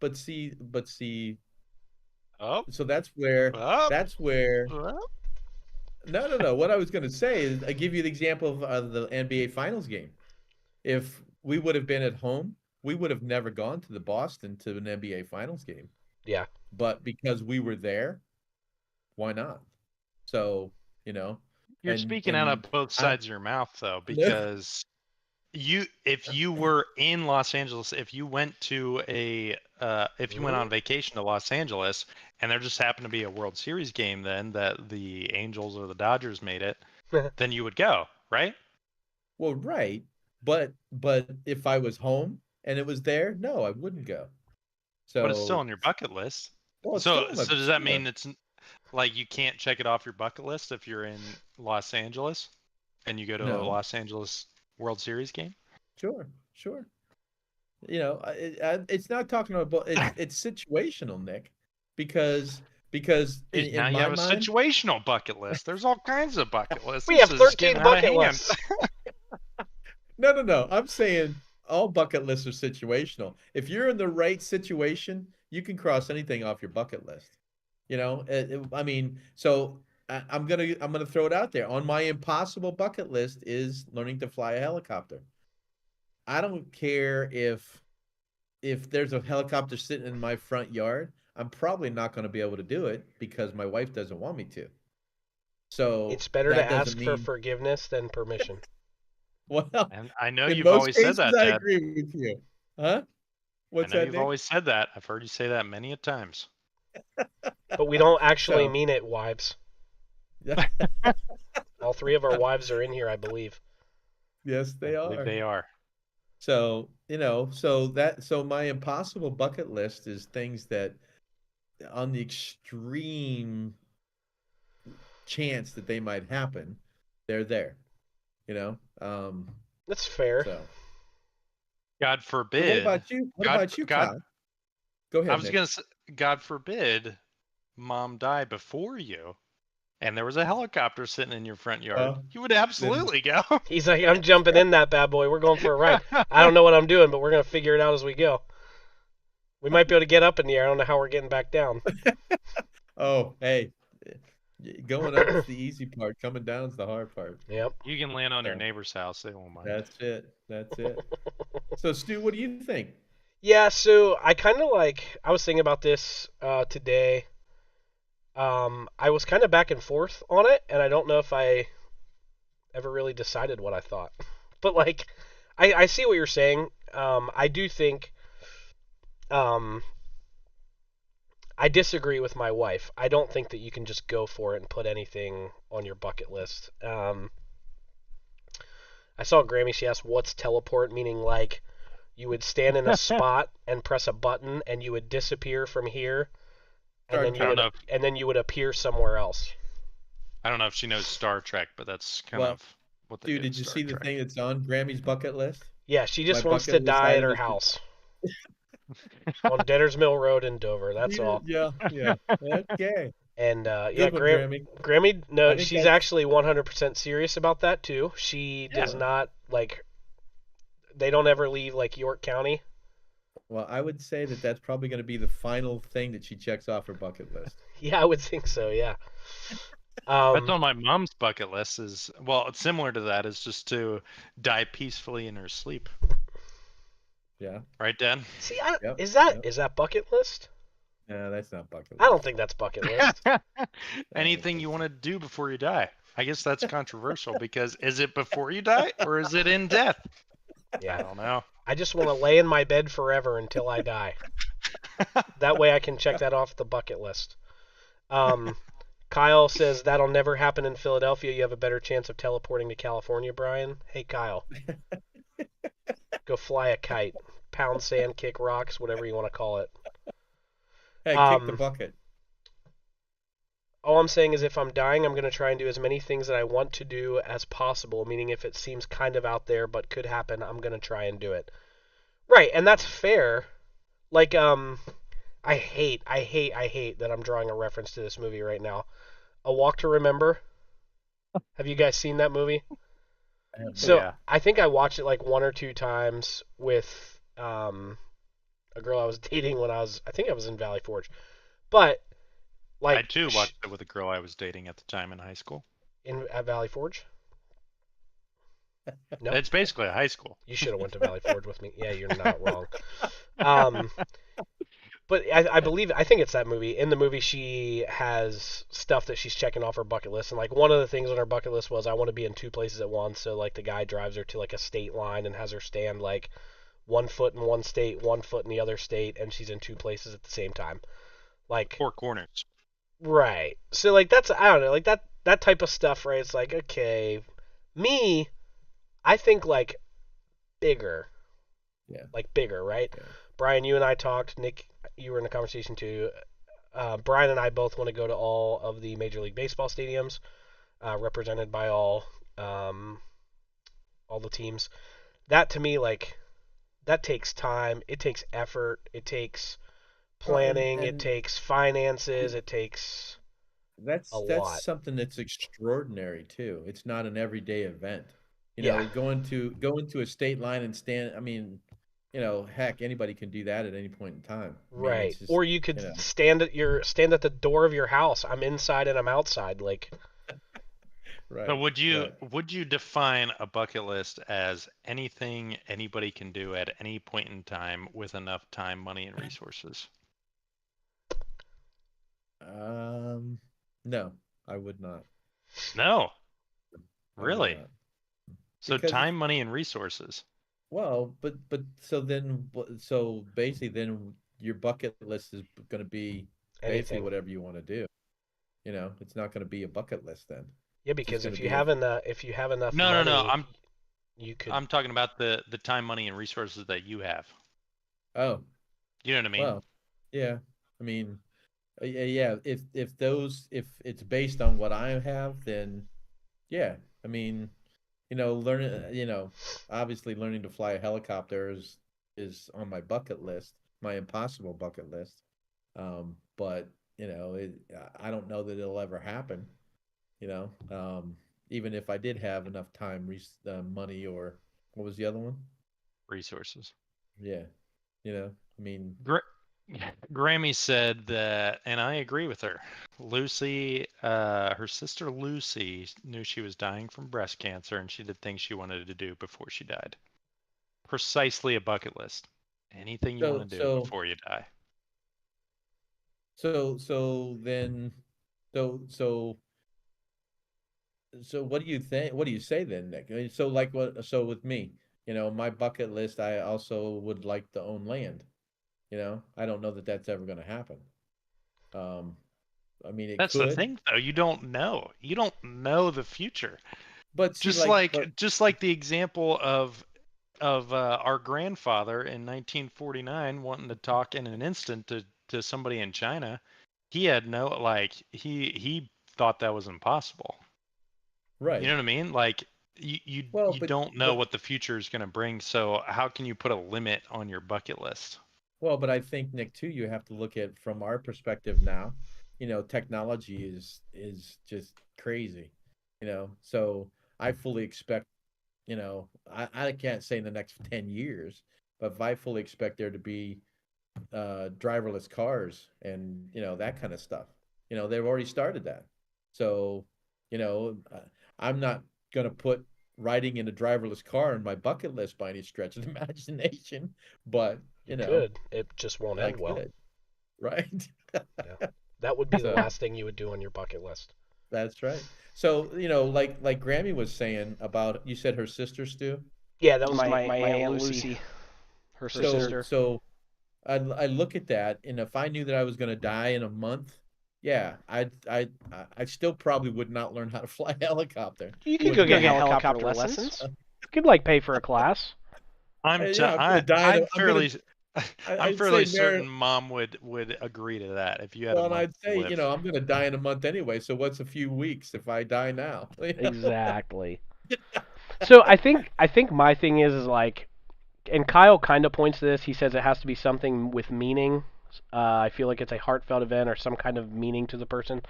but see, Oh, so that's where oh. no. What I was going to say is I give you the example of the NBA Finals game. If we would have been at home, we would have never gone to the Boston to an NBA Finals game. Yeah. But because we were there, why not? So, you know, You're and speaking out and of both I sides of your mouth, though, no, because if you were in Los Angeles, if you went Hmm. on vacation to Los Angeles, and there just happened to be a World Series game then that the Angels or the Dodgers made it, then you would go, right? well, right, but if I was home and it was there, no, I wouldn't go. But it's still So, on your bucket list. well, it's So still my so does that sure, mean like you can't check it off your bucket list if you're in Los Angeles and you go to a no, Los Angeles World Series game? sure. It's not talking about it's situational, Nick, because Geez, now in you my have a mind, situational bucket list. There's all kinds of bucket lists. We This have is getting 13 out of bucket hand. lists. no. I'm saying all bucket lists are situational. If you're in the right situation, you can cross anything off your bucket list. I mean, so I'm gonna throw it out there. On my impossible bucket list is learning to fly a helicopter. I don't care if there's a helicopter sitting in my front yard. I'm probably not going to be able to do it because my wife doesn't want me to. So It's better to that doesn't ask for mean forgiveness than permission. well. And I know In you've most always said cases, that, I Dad. agree with you. Huh? I What's know that, you've Nick? always said that. I've heard you say that many a times. But we don't actually So mean it, wives. yeah, All three of our wives are in here, I believe. yes, I they believe are. they are. So so my impossible bucket list is things that on the extreme chance that they might happen, they're there. You know. That's fair. So God so what forbid. about you? What God, about you, God, Kyle? Go I ahead, was Nick. gonna say, God forbid, mom die before you, and there was a helicopter sitting in your front yard. Well, You would then absolutely go. He's like, I'm jumping in that bad boy. We're going for a ride. I don't know what I'm doing, but we're gonna figure it out as we go. We might be able to get up in the air. I don't know how we're getting back down. oh, hey, going up's the easy part. Coming down's the hard part. Yep. You can land on your So, neighbor's house; they won't mind. that's it. That's it. So, Stu, what do you think? Yeah, so I kind of I was thinking about this today. I was kind of back and forth on it, and I don't know if I ever really decided what I thought. But I see what you're saying. I do think um, I disagree with my wife. I don't think that you can just go for it and put anything on your bucket list. I saw Grammy. She asked, "What's teleport?" Meaning you would stand in a spot and press a button, and you would disappear from here, and Star then you I don't would Trek. know. and then you would appear somewhere else. I don't know if she knows Star Trek, but that's kind Well, of what they Stu, do in did you Star see the Trek. thing that's on Grammy's bucket list? Yeah, she My just wants to bucket list die at item her is to house on Deaders Mill Road in Dover. That's all. Yeah, yeah. Okay. And yeah, Good one, Grammy. Grammy, I no, think she's that's actually 100% serious about that too. She does yeah. not they don't ever leave York County. Well, I would say that that's probably going to be the final thing that she checks off her bucket list. Yeah, I would think so. Yeah. That's Um, on my mom's bucket list. Is well, it's similar to that. Is just to die peacefully in her sleep. Yeah. Right, Dad? see, Yep. is that Yep. is that bucket list? No, that's not bucket I don't list. think that's bucket list. I don't Anything think you want so. to do before you die. I guess that's controversial because is it before you die or is it in death? I Yeah, don't know. I just want to lay in my bed forever until I die. That way I can check that off the bucket list. Um, Kyle says that'll never happen in Philadelphia. You have a better chance of teleporting to California, Brian. Hey, Kyle, go fly a kite, pound sand, kick rocks, whatever you want to call it. Hey, kick the Um, bucket. all I'm saying is if I'm dying, I'm going to try and do as many things that I want to do as possible, meaning if it seems kind of out there but could happen, I'm going to try and do it. Right, and that's fair. Like, I hate that I'm drawing a reference to this movie right now. A Walk to Remember. Have you guys seen that movie? So Yeah. I think I watched it like one or two times with a girl I was dating when I think I was in Valley Forge. But I like too watched it with a girl I was dating at the time in high school. at Valley Forge? No, It's basically a high school. you should have went to Valley Forge with me. Yeah, you're not wrong. Um, but I think it's that movie. In the movie, she has stuff that she's checking off her bucket list, and like one of the things on her bucket list was I want to be in two places at once. So like the guy drives her to like a state line and has her stand like 1 foot in one state, 1 foot in the other state, and she's in two places at the same time. Like, Four corners. right. So like that's I don't know, like that type of stuff, right? It's like okay, me, I think bigger, Yeah. like bigger, right? Yeah. Brian, you and I talked. Nick, you were in a conversation too. Brian and I both want to go to all of the Major League Baseball stadiums, represented by all the teams. That to me, that takes time. It takes effort. It takes Well, planning. It and takes finances. It takes a that's lot. something that's extraordinary too. It's not an everyday event. Yeah, Going to a state line and stand. I mean, heck, anybody can do that at any point in time. I mean, right. it's just Or you could stand at the door of your house. I'm inside and I'm outside. Like, So right, would you define a bucket list as anything anybody can do at any point in time with enough time, money, and resources? No, I would not. No, I would really. not So because time, money, and resources. well, but so basically then your bucket list is going to be basically anything. whatever you want to do. It's not going to be a bucket list then. Yeah, It's just because going if to you be have enough No. money, you could. I'm talking about the time, money, and resources that you have. oh, You know what I mean? well, yeah. I mean, yeah. If it's based on what I have, then yeah. I mean, learning. Obviously learning to fly a helicopter is on my bucket list. my impossible bucket list. But I don't know that it'll ever happen. You know, even if I did have enough time, money, or what was the other one? Resources. Yeah, I mean, Grammy said that, and I agree with her. Lucy, her sister Lucy, knew she was dying from breast cancer, and she did things she wanted to do before she died. Precisely a bucket list. Anything you want to do before you die. Then, so what do you think? What do you say then, Nick? I mean, so with me, my bucket list, I also would like to own land. I don't know that that's ever going to happen. I mean, That's the thing, though. You don't know. You don't know the future. But see, just like the example of our grandfather in 1949 wanting to talk in an instant to somebody in China. He had he thought that was impossible. Right. You know what I mean? Like you don't know what the future is going to bring. So how can you put a limit on your bucket list? Well, but I think, Nick, too, you have to look at from our perspective now. Technology is just crazy. So I fully expect. I can't say in the next 10 years, but I fully expect there to be driverless cars and that kind of stuff. They've already started that. So, I'm not going to put riding in a driverless car on my bucket list by any stretch of the imagination, but you could. It just won't end well. Right? Yeah. That would be the last thing you would do on your bucket list. That's right. So, like Grammy was saying about, you said her sister, Stu? Yeah, that was my Aunt Lucy. Her sister. So I look at that, and if I knew that I was going to die in a month, yeah, I still probably would not learn how to fly a helicopter. You could go get helicopter lessons. You could pay for a class. I'm fairly certain Mom would agree to that if you had. Well, I'd say I'm going to die in a month anyway. So what's a few weeks if I die now? Exactly. So I think my thing is like, and Kyle kind of points to this. He says it has to be something with meaning. I feel like it's a heartfelt event or some kind of meaning to the person.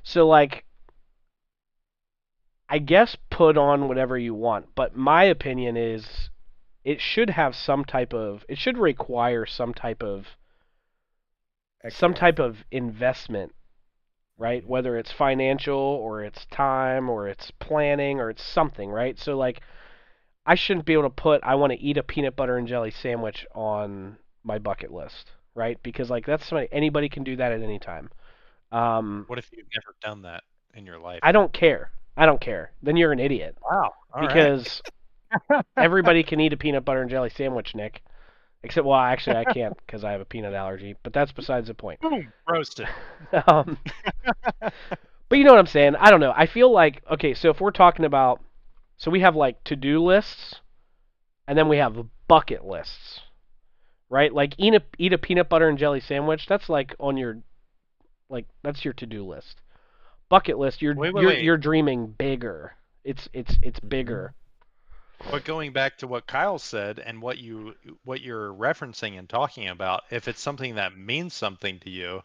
So like, I guess put on whatever you want, but my opinion is it should have it should require some type of investment, right? Whether it's financial or it's time or it's planning or it's something, right? So like, I shouldn't be able to put I want to eat a peanut butter and jelly sandwich on my bucket list, right? Because like that's anybody can do that at any time. What if you've never done that in your life? I don't care. Then you're an idiot. Wow. Because everybody can eat a peanut butter and jelly sandwich, Nick. Except, well, actually, I can't because I have a peanut allergy. But that's besides the point. Boom, roasted. But you know what I'm saying? I don't know. I feel like, okay, so if we're talking about, so we have like to-do lists, and then we have bucket lists, right? Like eat a peanut butter and jelly sandwich. That's like on your, like that's your to-do list. Bucket list. You're dreaming bigger. It's bigger. But going back to what Kyle said and what you're referencing and talking about, if it's something that means something to you,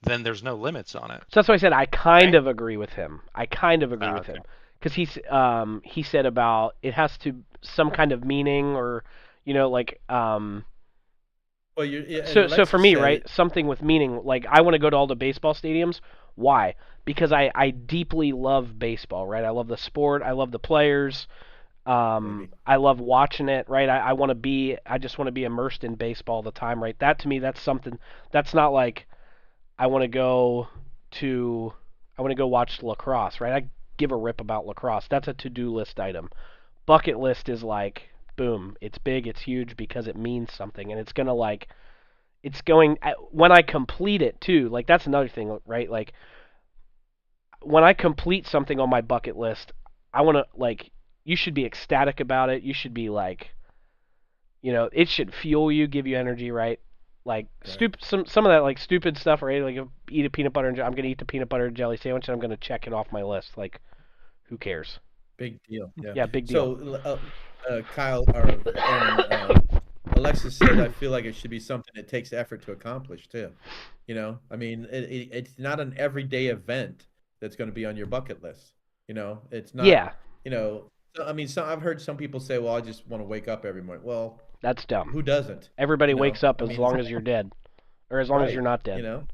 then there's no limits on it. So that's why I said I kind of agree with him. Him because he said about it has to some kind of meaning or like Well, so for me, right, something with meaning. Like I want to go to all the baseball stadiums. Why? Because I deeply love baseball, right? I love the sport. I love the players. I love watching it, right? I just want to be immersed in baseball all the time, right? That to me, that's something. That's not like I want to go watch lacrosse, right? I give a rip about lacrosse. That's a to-do list item. Bucket list is like, boom, it's big, it's huge because it means something, and when I complete it too. Like that's another thing, right? Like when I complete something on my bucket list, I want to like. You should be ecstatic about it. You should be like, it should fuel you, give you energy, right? Like some of that like stupid stuff, right? Like eat a peanut butter and I'm gonna eat the peanut butter and jelly sandwich and I'm gonna check it off my list. Like, who cares? Big deal. Yeah, big deal. So, Kyle or Aaron, Alexis said, I feel like it should be something that takes effort to accomplish too. I mean, it's not an everyday event that's going to be on your bucket list. It's not. Yeah, I mean, I've heard some people say, "Well, I just want to wake up every morning." Well, that's dumb. who doesn't? Everybody wakes up I as mean, long as you're dead, or as long as right? you're not You dead. know.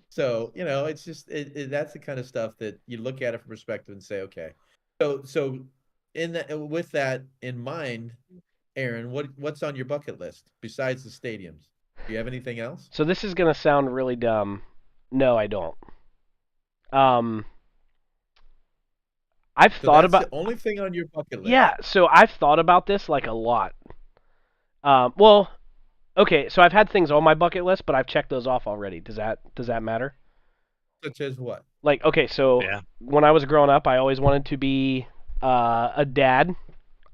So it's just that's the kind of stuff that you look at it from perspective and say, okay. So with that in mind, Aaron, what's on your bucket list besides the stadiums? Do you have anything else? So this is gonna sound really dumb. No, I don't. Um, I've So thought that's about. the only thing on your bucket list. Yeah, so I've thought about this like a lot. Well, okay, so I've had things on my bucket list, but I've checked those off already. Does that matter? Such as what? Like, okay, so Yeah. when I was growing up, I always wanted to be a dad.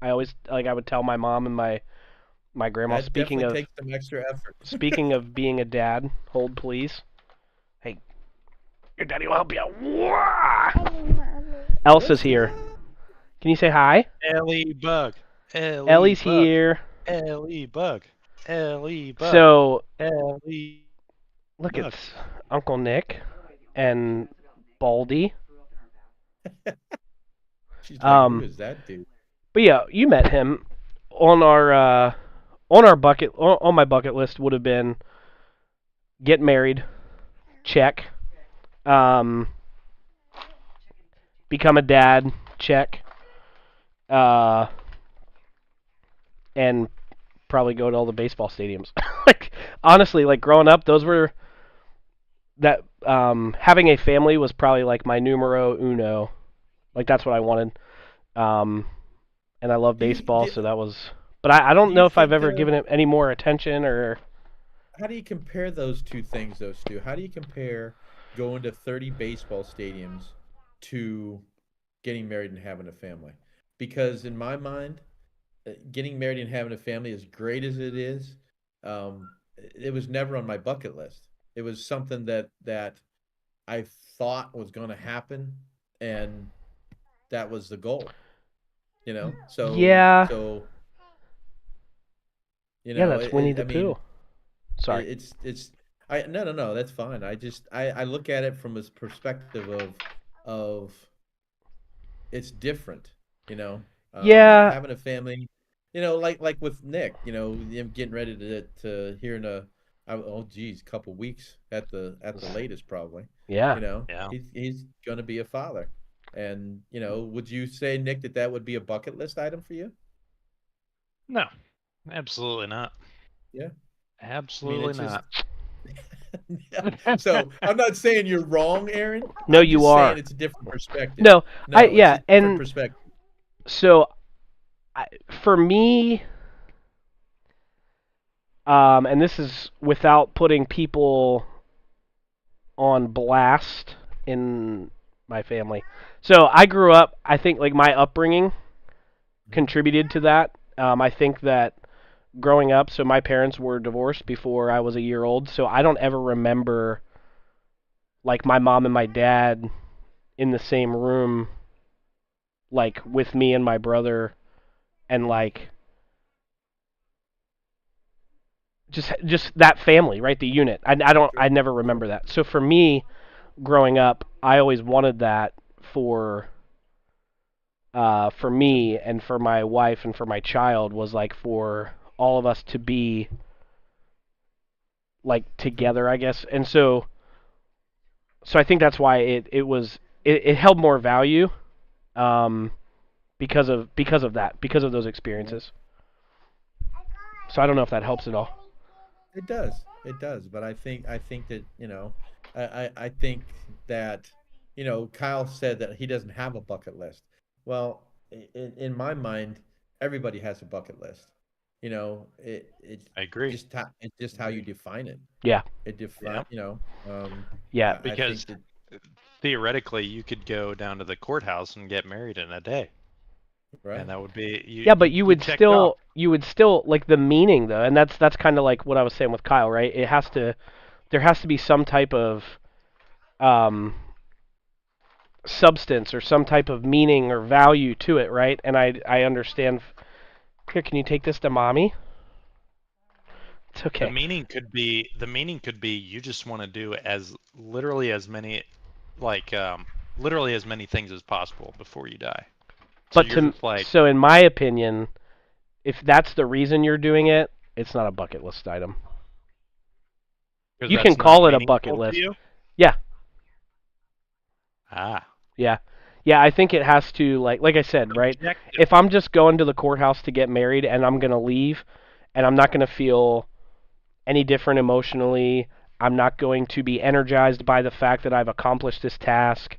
I always I would tell my mom and my grandma. That definitely takes some extra effort. Speaking of being a dad, hold please. Hey, your daddy will help you. Wah! Elsa's here. Can you say hi? Ellie Bug. Ellie's Bug. here. Ellie Bug. Ellie Bug. So Ellie. look, Bug. it's Uncle Nick and Baldy. She's like, who is that dude? But yeah, you met him on our bucket on my bucket list would have been get married, check. Become a dad, check. And probably go to all the baseball stadiums. Like honestly, like growing up, those were that having a family was probably like my numero uno. Like that's what I wanted. And I love baseball, so that was. But I don't Do know you if I've think ever given it any more attention or. How do you compare those two things, though, Stu? How do you compare going to 30 baseball stadiums to getting married and having a family? Because in my mind, getting married and having a family, as great as it is, it was never on my bucket list. It was something that I thought was going to happen, and that was the goal. So Yeah. So Yeah, that's Winnie the I mean, Pooh. Sorry. it's no, that's fine. I look at it from this perspective of it's different, Yeah. having a family, like with Nick, him getting ready to here in couple weeks at the latest probably. Yeah. Yeah. He's gonna be a father, and would you say, Nick, that would be a bucket list item for you? No, absolutely not. Yeah. Absolutely it's just- not. So I'm not saying you're wrong, Aaron. No, I'm you just are. saying it's a different perspective. No, No, it's a different and perspective. so for me, and this is without putting people on blast in my family. So I grew up. I think like my upbringing contributed to that. I think that growing up, so my parents were divorced before I was a year old, so I don't ever remember like my mom and my dad in the same room, like with me and my brother, and like just that family, right? The unit. I never remember that. So for me, growing up, I always wanted that for me and for my wife and for my child was like for all of us to be like together, I guess. And so I think that's why it held more value because of that, because of those experiences. So I don't know if that helps at all. It does. But I think that I think that Kyle said that he doesn't have a bucket list. Well, in my mind, everybody has a bucket list. It's I agree. it's just how you define it. Yeah. It define Yeah. Because theoretically, you could go down to the courthouse and get married in a day, right. and that would be Yeah, but you would checked off. still like the meaning though, and that's kind of like what I was saying with Kyle, right? There has to be some type of substance or some type of meaning or value to it, right? And I understand Here, can you take this to mommy? It's okay. The meaning could be you just want to do as literally as many literally as many things as possible before you die. So But you're just like, so in my opinion, if that's the reason you're doing it, it's not a bucket list item. because You can that's call not it a bucket meaningful to list. you? Yeah. Ah. Yeah. Yeah, I think it has to like I said, right? Objective. If I'm just going to the courthouse to get married and I'm going to leave and I'm not going to feel any different emotionally, I'm not going to be energized by the fact that I've accomplished this task,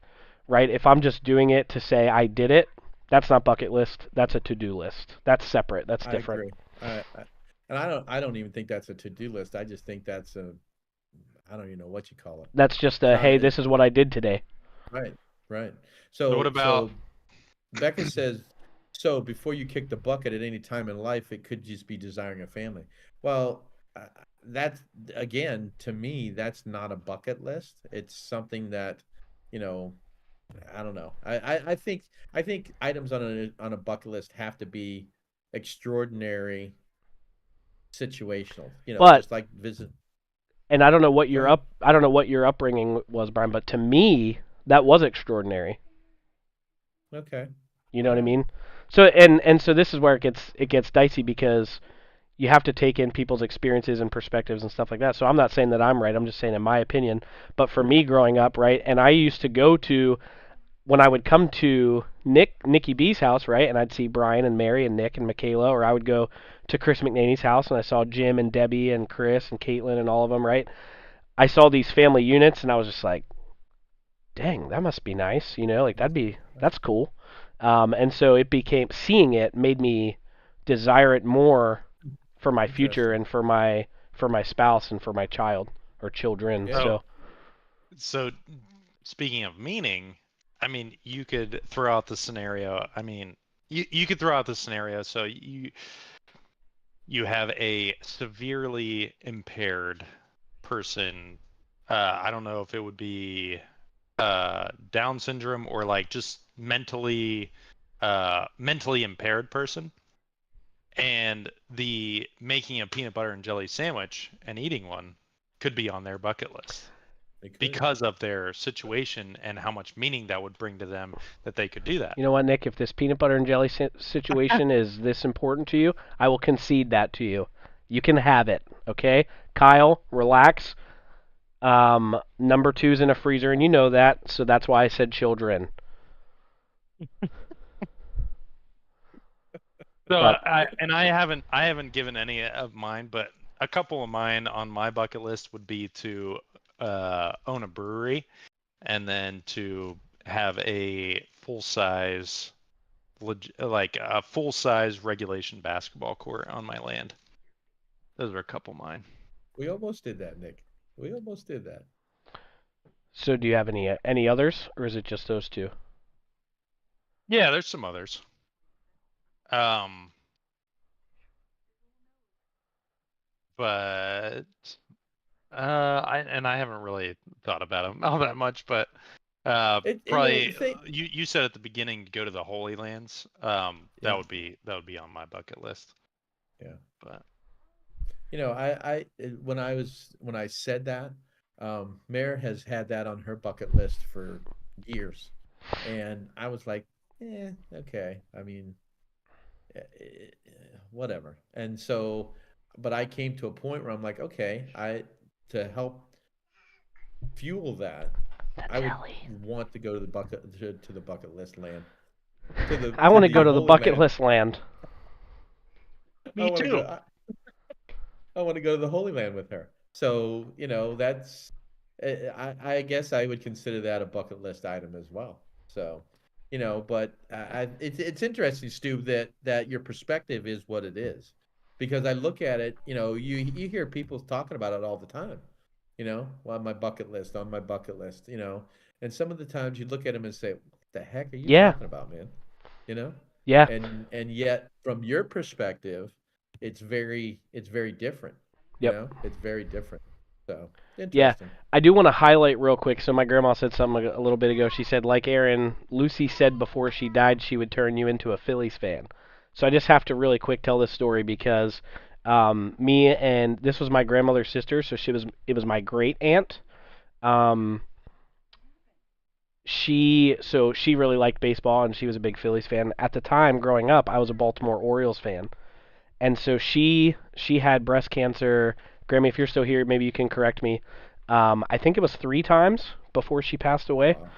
right? If I'm just doing it to say I did it, that's not bucket list. That's a to-do list. That's separate. That's I different. agree. And I don't even think that's a to-do list. I just think that's a, I don't even know what you call it. That's just It's a not hey, a, this is what I did today. right, right. So what So about Becca says, so before you kick the bucket at any time in life, it could just be desiring a family. Well, that's again, to me, that's not a bucket list. It's something that, you know, I don't know. I think items on a bucket list have to be extraordinary, situational. But Just like visit. and I don't know what Go ahead. I don't know what your upbringing was, Brian, but to me that was extraordinary. Okay. You know All what I right. mean? So and so this is where it gets dicey because you have to take in people's experiences and perspectives and stuff like that. So I'm not saying that I'm right. I'm just saying in my opinion. But for me growing up, right, and I used to go to when I would come to Nicky B's house, right, and I'd see Brian and Mary and Nick and Michaela, or I would go to Chris McNaney's house and I saw Jim and Debbie and Chris and Caitlin and all of them, right? I saw these family units and I was just like, dang, that must be nice, like that's cool. And so it became seeing it made me desire it more for my future Interesting. and for my spouse and for my child or children. Yeah. oh, So so speaking of meaning, I mean, you could throw out the scenario. I mean, you could throw out the scenario. So you have a severely impaired person. I don't know if it would be Down syndrome or like just mentally impaired person, and the making a peanut butter and jelly sandwich and eating one could be on their bucket list It could. because of their situation and how much meaning that would bring to them that they could do that. you know what, Nick? If this peanut butter and jelly situation is this important to you, I will concede that to you. You can have it, okay? Kyle, relax. Number two's in a freezer, and you know that, so that's why I said children. So But I haven't given any of mine, but a couple of mine on my bucket list would be to own a brewery and then to have a full size regulation basketball court on my land. Those are a couple of mine. We almost did that, Nick. We almost did that. so do you have any others, or is it just those two? Yeah, there's some others. But I haven't really thought about them all that much, but probably you said at the beginning to go to the Holy Lands. Yeah. That would be on my bucket list. Yeah. But When I said that, Mare has had that on her bucket list for years, and I was like, okay. I mean, whatever. And so, but I came to a point where I'm like, okay, to help fuel that, I would want to go to the bucket list land. I want to the go to the Holy bucket Land. list land. me too. I want to go to the Holy Land with her. So, that's, I guess I would consider that a bucket list item as well. So, but it's interesting, Stu, that your perspective is what it is, because I look at it, you hear people talking about it all the time, well, on my bucket list, and some of the times you look at them and say, what the heck are you Yeah. talking about, man? Yeah. And yet from your perspective, it's very different. Yep. It's very different. So Yeah. interesting. I do want to highlight real quick. So my grandma said something a little bit ago. She said, like Aaron, Lucy said before she died she would turn you into a Phillies fan. So I just have to really quick tell this story because me and this was my grandmother's sister, so it was my great aunt. Um, she really liked baseball and she was a big Phillies fan. At the time, growing up, I was a Baltimore Orioles fan, and so she had breast cancer. Grammy, if you're still here, maybe you can correct me. I think it was 3 times before she passed away. Wow.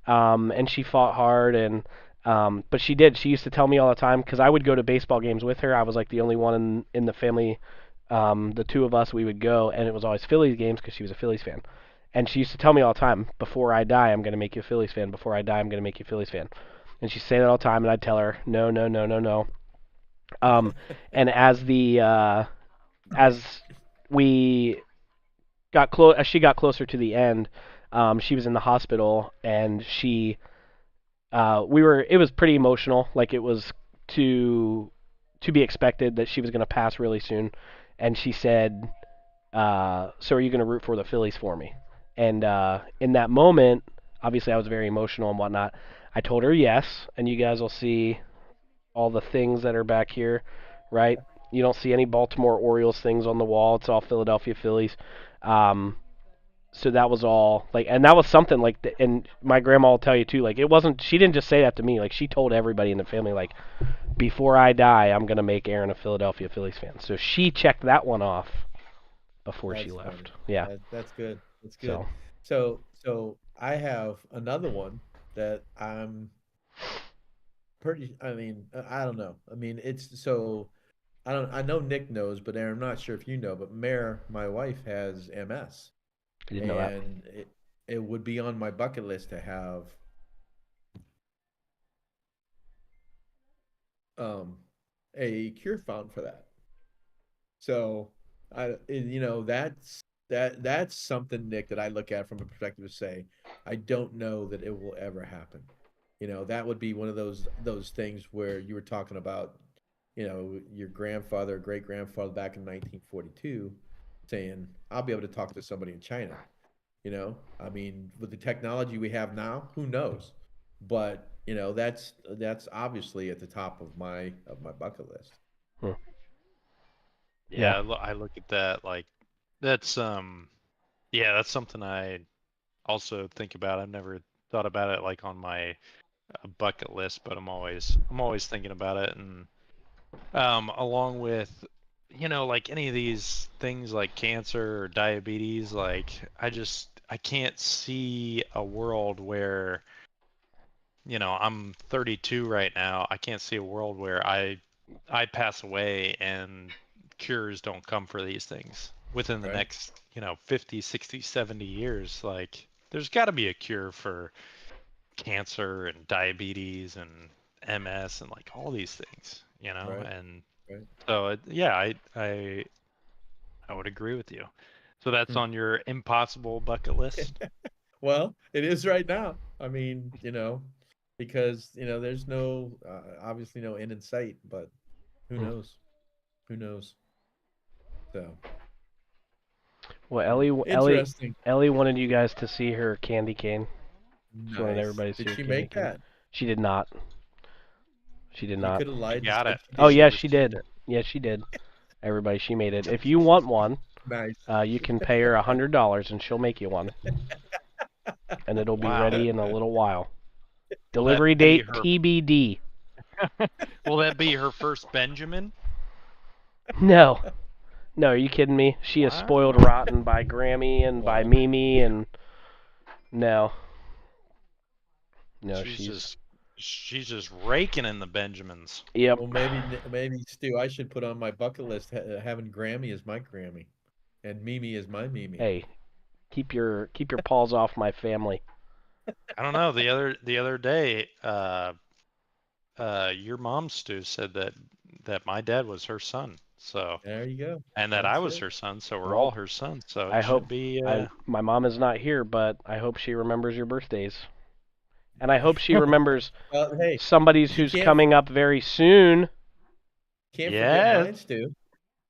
And she fought hard but she did. She used to tell me all the time because I would go to baseball games with her. I was like the only one in the family. The two of us we would go, and it was always Phillies games because she was a Phillies fan. And she used to tell me all the time, before I die, I'm going to make you a Phillies fan. Before I die, I'm going to make you a Phillies fan. And she'd say that all the time, and I'd tell her, no, no, no, no, no. Um, and as we as she got closer to the end, she was in the hospital, and it was pretty emotional. Like, it was to to be expected that she was going to pass really soon. And she said, "So are you going to root for the Phillies for me?" And in that moment, obviously I was very emotional and whatnot. I told her yes, and you guys will see all the things that are back here, right? You don't see any Baltimore Orioles things on the wall. It's all Philadelphia Phillies. Um, so that was all like, and that was something like, and my grandma will tell you too. Like, it wasn't. She didn't just say that to me. Like, she told everybody in the family, like, before I die, I'm gonna make Aaron a Philadelphia Phillies fan. So she checked that one off before she That's left. funny. Yeah. That's good. That's good. So So I have another one that I'm pretty. I mean, I don't know. I mean, it's so. I don't. I know Nick knows, but Aaron, I'm not sure if you know. But Mare, my wife, has MS, I didn't know that. and it would be on my bucket list to have um a cure found for that. So that's something, Nick, that I look at from a perspective of say, I don't know that it will ever happen. That would be one of those things where you were talking about, your grandfather, great grandfather back in 1942, saying, "I'll be able to talk to somebody in China." I mean, with the technology we have now, who knows? But that's obviously at the top of my bucket list. Hmm. Yeah, I look at that like that's yeah, that's something I also think about. I've never thought about it like on my bucket list, but I'm always thinking about it, and along with like any of these things like cancer or diabetes, like I can't see a world where I'm 32 right now. I can't see a world where I pass away and cures don't come for these things within the Right. next 50, 60, 70 years. Like, there's got to be a cure for cancer and diabetes and MS and like all these things, Right. and Right. so yeah, I would agree with you. So that's Hmm. on your impossible bucket list. Well, it is right now. I mean, because there's no obviously no end in sight, but who Hmm. knows? Who knows? So Well, interesting. Ellie wanted you guys to see her candy cane. She wanted Nice. everybody to see Did her she candy make cane. that? She did not. She did You not. could have She lied and got said it. she Oh did. She yeah, she received did. it. Yeah, she did. Everybody, she made it. If you want one, Nice. you can pay her $100 and she'll make you one, and it'll be Wow. ready in a little while. Will that Delivery be date her TBD. will that be her first Benjamin? No, no, are you kidding me? She is spoiled Wow. rotten by Grammy and by Wow. Mimi, and no, no, She's she's just she's just raking in the Benjamins. yep. Well, maybe Stu, I should put on my bucket list having Grammy as my Grammy, and Mimi as my Mimi. Hey, keep your paws off my family. I don't know. The other day, your mom, Stu, said that my dad was her son. So, There you go. and that I That's was it. her son. So we're all Well, her sons. So I it hope should be. my mom is not here, but I hope she remembers your birthdays, and I hope she remembers Well, hey, somebody's she who's coming up very soon. can't forget Yeah. mine, Stu,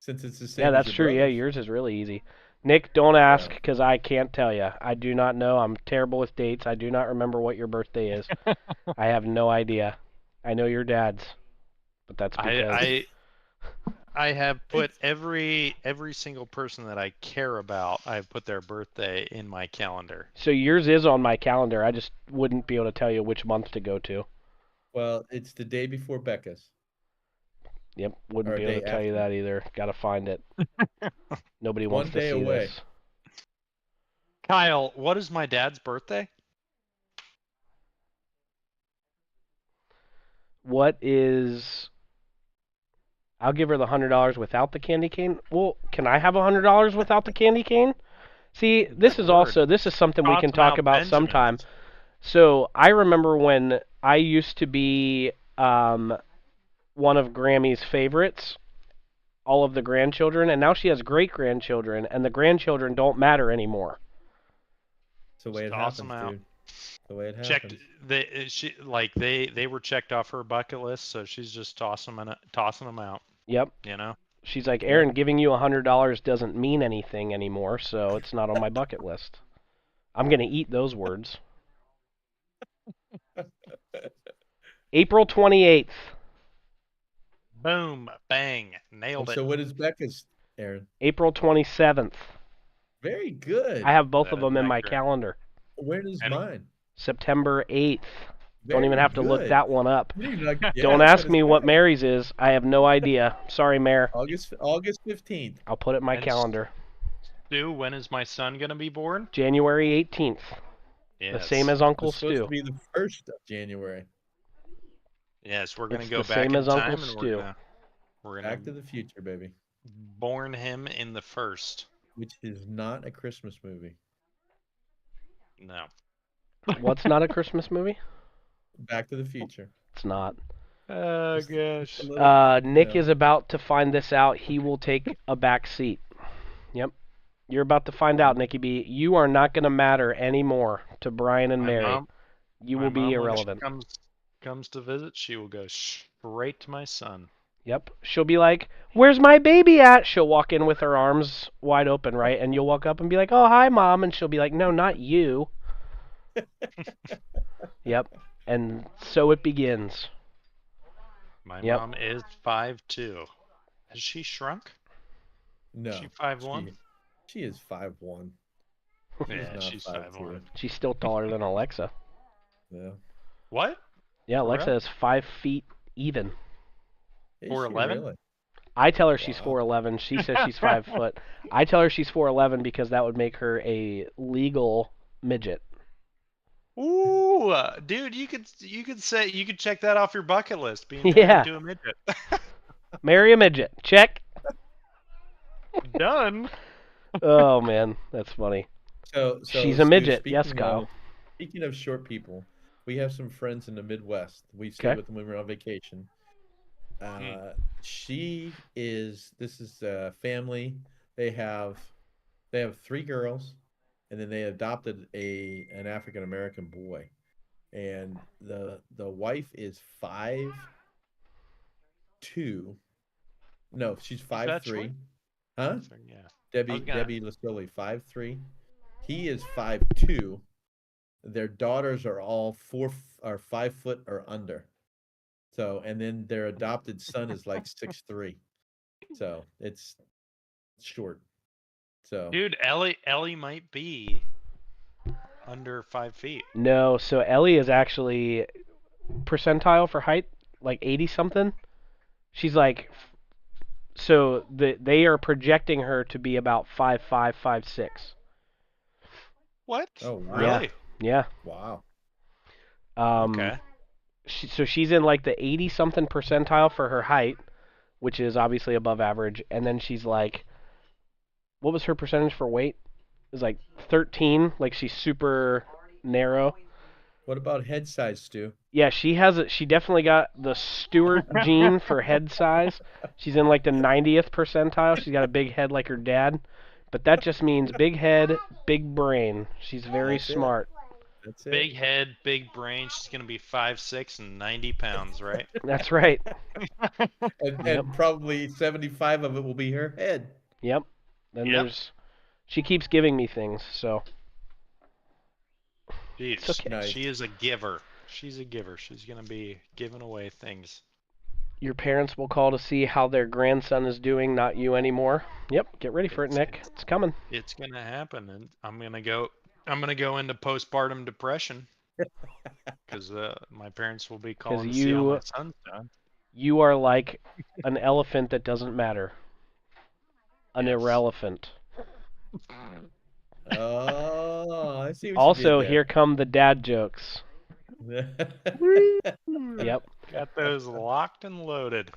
since it's the Yeah, same as that's your true. Yeah, brother's. yours is really easy. Nick, don't ask So, because I can't tell you. I do not know. I'm terrible with dates. I do not remember what your birthday is. I have no idea. I know your dad's, but that's because I have put every single person that I care about. I've put their birthday in my calendar. So yours is on my calendar. I just wouldn't be able to tell you which month to go to. Well, it's the day before Becca's. Yep, wouldn't Or be a able day to tell you after. that either. Got to find it. Nobody One wants to day see away. this. Kyle, what is my dad's birthday? What is? I'll give her the $100 without the candy cane. Well, can I have $100 without the candy cane? See, this is something we Toss can 'em talk out about Benjamins. sometime. So I remember when I used to be one of Grammy's favorites, all of the grandchildren, and now she has great grandchildren, and the grandchildren don't matter anymore. It's the way it Toss 'em happens, out. dude. It's the way it Checked. happens. They were checked off her bucket list, so she's just tossing them out. Yep. You know. She's like, Aaron, giving you $100 doesn't mean anything anymore, so it's not on my bucket list. I'm gonna eat those words. April 28th. Boom, bang, nailed it. So what is Becca's, Aaron? April 27th. Very good. I have both That of is them in my accurate. calendar. When is And- mine? September 8th. Don't even Very have to look good. that one up. You like- yeah, Don't that ask is me what good. Mary's is. I have no idea. Sorry, Mare. August 15th. I'll put it in my And calendar. Stu, when is my son gonna be born? January 18th. Yes. The same as Uncle It's supposed Stu. to be the 1st of January. Yes, we're gonna It's go the back same in as Uncle time, and Stu. we're gonna Back to the Future, baby. born him in the first. Which is not a Christmas movie. No. What's not a Christmas movie? Back to the Future. It's not. Oh Just- gosh. just a little- Nick you is know. about to find this out. He will take a back seat. Yep. You're about to find out, Nicky B. You are not going to matter anymore to Brian and My Mary. mom- You my will be mom, irrelevant. When she comes to visit, she will go straight to my son. Yep. She'll be like, "Where's my baby at?" She'll walk in with her arms wide open, right? And you'll walk up and be like, "Oh, hi, Mom." And she'll be like, "No, not you." Yep. And so it begins. My Yep. mom is 5'2". Has she shrunk? No. Is she 5'1"? She is 5'1". Yeah, not she's 5'1". She's still taller than Alexa. Yeah. What? Yeah, For Alexa real? is 5 feet even. Is she 4'11"? really? I tell her she's Wow. 4'11". She says she's 5 foot. I tell her she's 4'11" because that would make her a legal midget. Ooh, dude, you could check that off your bucket list. Being Yeah. married to a midget. Marry a midget. Check. Done. Oh man, that's funny. So She's a Stu, midget. Yes, speaking Kyle. of- Speaking of short people, we have some friends in the Midwest. We stayed Okay. with them when we were on vacation. Hmm. This is a family. They have 3 girls, and then they adopted an African American boy. And the wife is 5'2". No, she's that 5'3". short? Huh? Yeah. Debbie gonna- Debbie Lasoli, 5'3". He is 5'2". Their daughters are all 5 foot or under. So, and then their adopted son is like 6'3". So it's short. So Dude, Ellie might be under 5 feet. No, so Ellie is actually percentile for height, like 80 something. She's like, so they are projecting her to be about 5'5", 5'6". What? Oh, wow. Really? Yeah. wow. Okay. So she's in like the 80 something percentile for her height, which is obviously above average, and then she's like, what was her percentage for weight? It was like 13, like she's super narrow. What about head size, Stu? Yeah, she definitely got the Stewart gene for head size. She's in like the 90th percentile. She's got a big head like her dad, but that just means big head, big brain. She's very That's it. smart. That's it. Big head, big brain. She's gonna be 5'6" and 90 pounds, right? That's right. And, Yep. and probably 75 of it will be her head. Yep. Then Yep. she keeps giving me things, so Jeez, It's okay. Nice. she is a giver. She's a giver. She's gonna be giving away things. Your parents will call to see how their grandson is doing, not you anymore. Yep, get ready for it, Nick. It's coming. It's gonna happen, and I'm gonna go into postpartum depression because my parents will be calling to see how my son's doing. You are like an elephant that doesn't matter. An Yes. irrelevant. Oh, I see what Also, you here come the dad jokes. did Yep. Got those locked and loaded.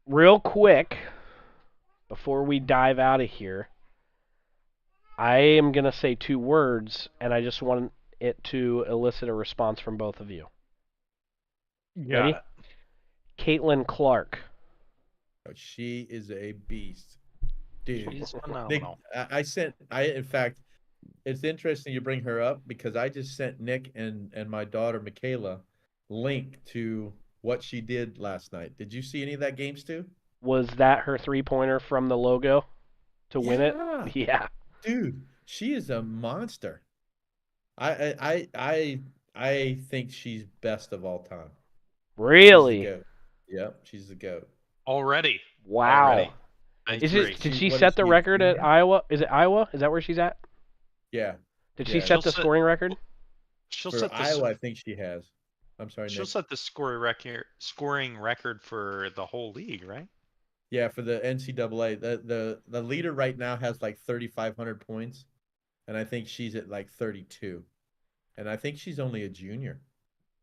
Real quick, before we dive out of here, I am going to say 2 words, and I just want it to elicit a response from both of you. Ready? Caitlin Clark. Oh, she is a beast, dude. She's phenomenal. In fact, it's interesting you bring her up because I just sent Nick and my daughter Michaela link to what she did last night. Did you see any of that game, Stu? Was that her 3-pointer from the logo to win it? Yeah. Dude, she is a monster. I think she's best of all time. Really? She's the GOAT. Yep, she's the GOAT. Already. Wow. Already. Did she set the record at Iowa? Is it Iowa? Is that where she's at? Yeah. Did she set the scoring record? She'll For set the Iowa, I think she has. I'm sorry, She'll Nick. set the scoring record for the whole league, right? Yeah, for the NCAA. The leader right now has like 3,500 points, and I think she's at like 32. And I think she's only a junior.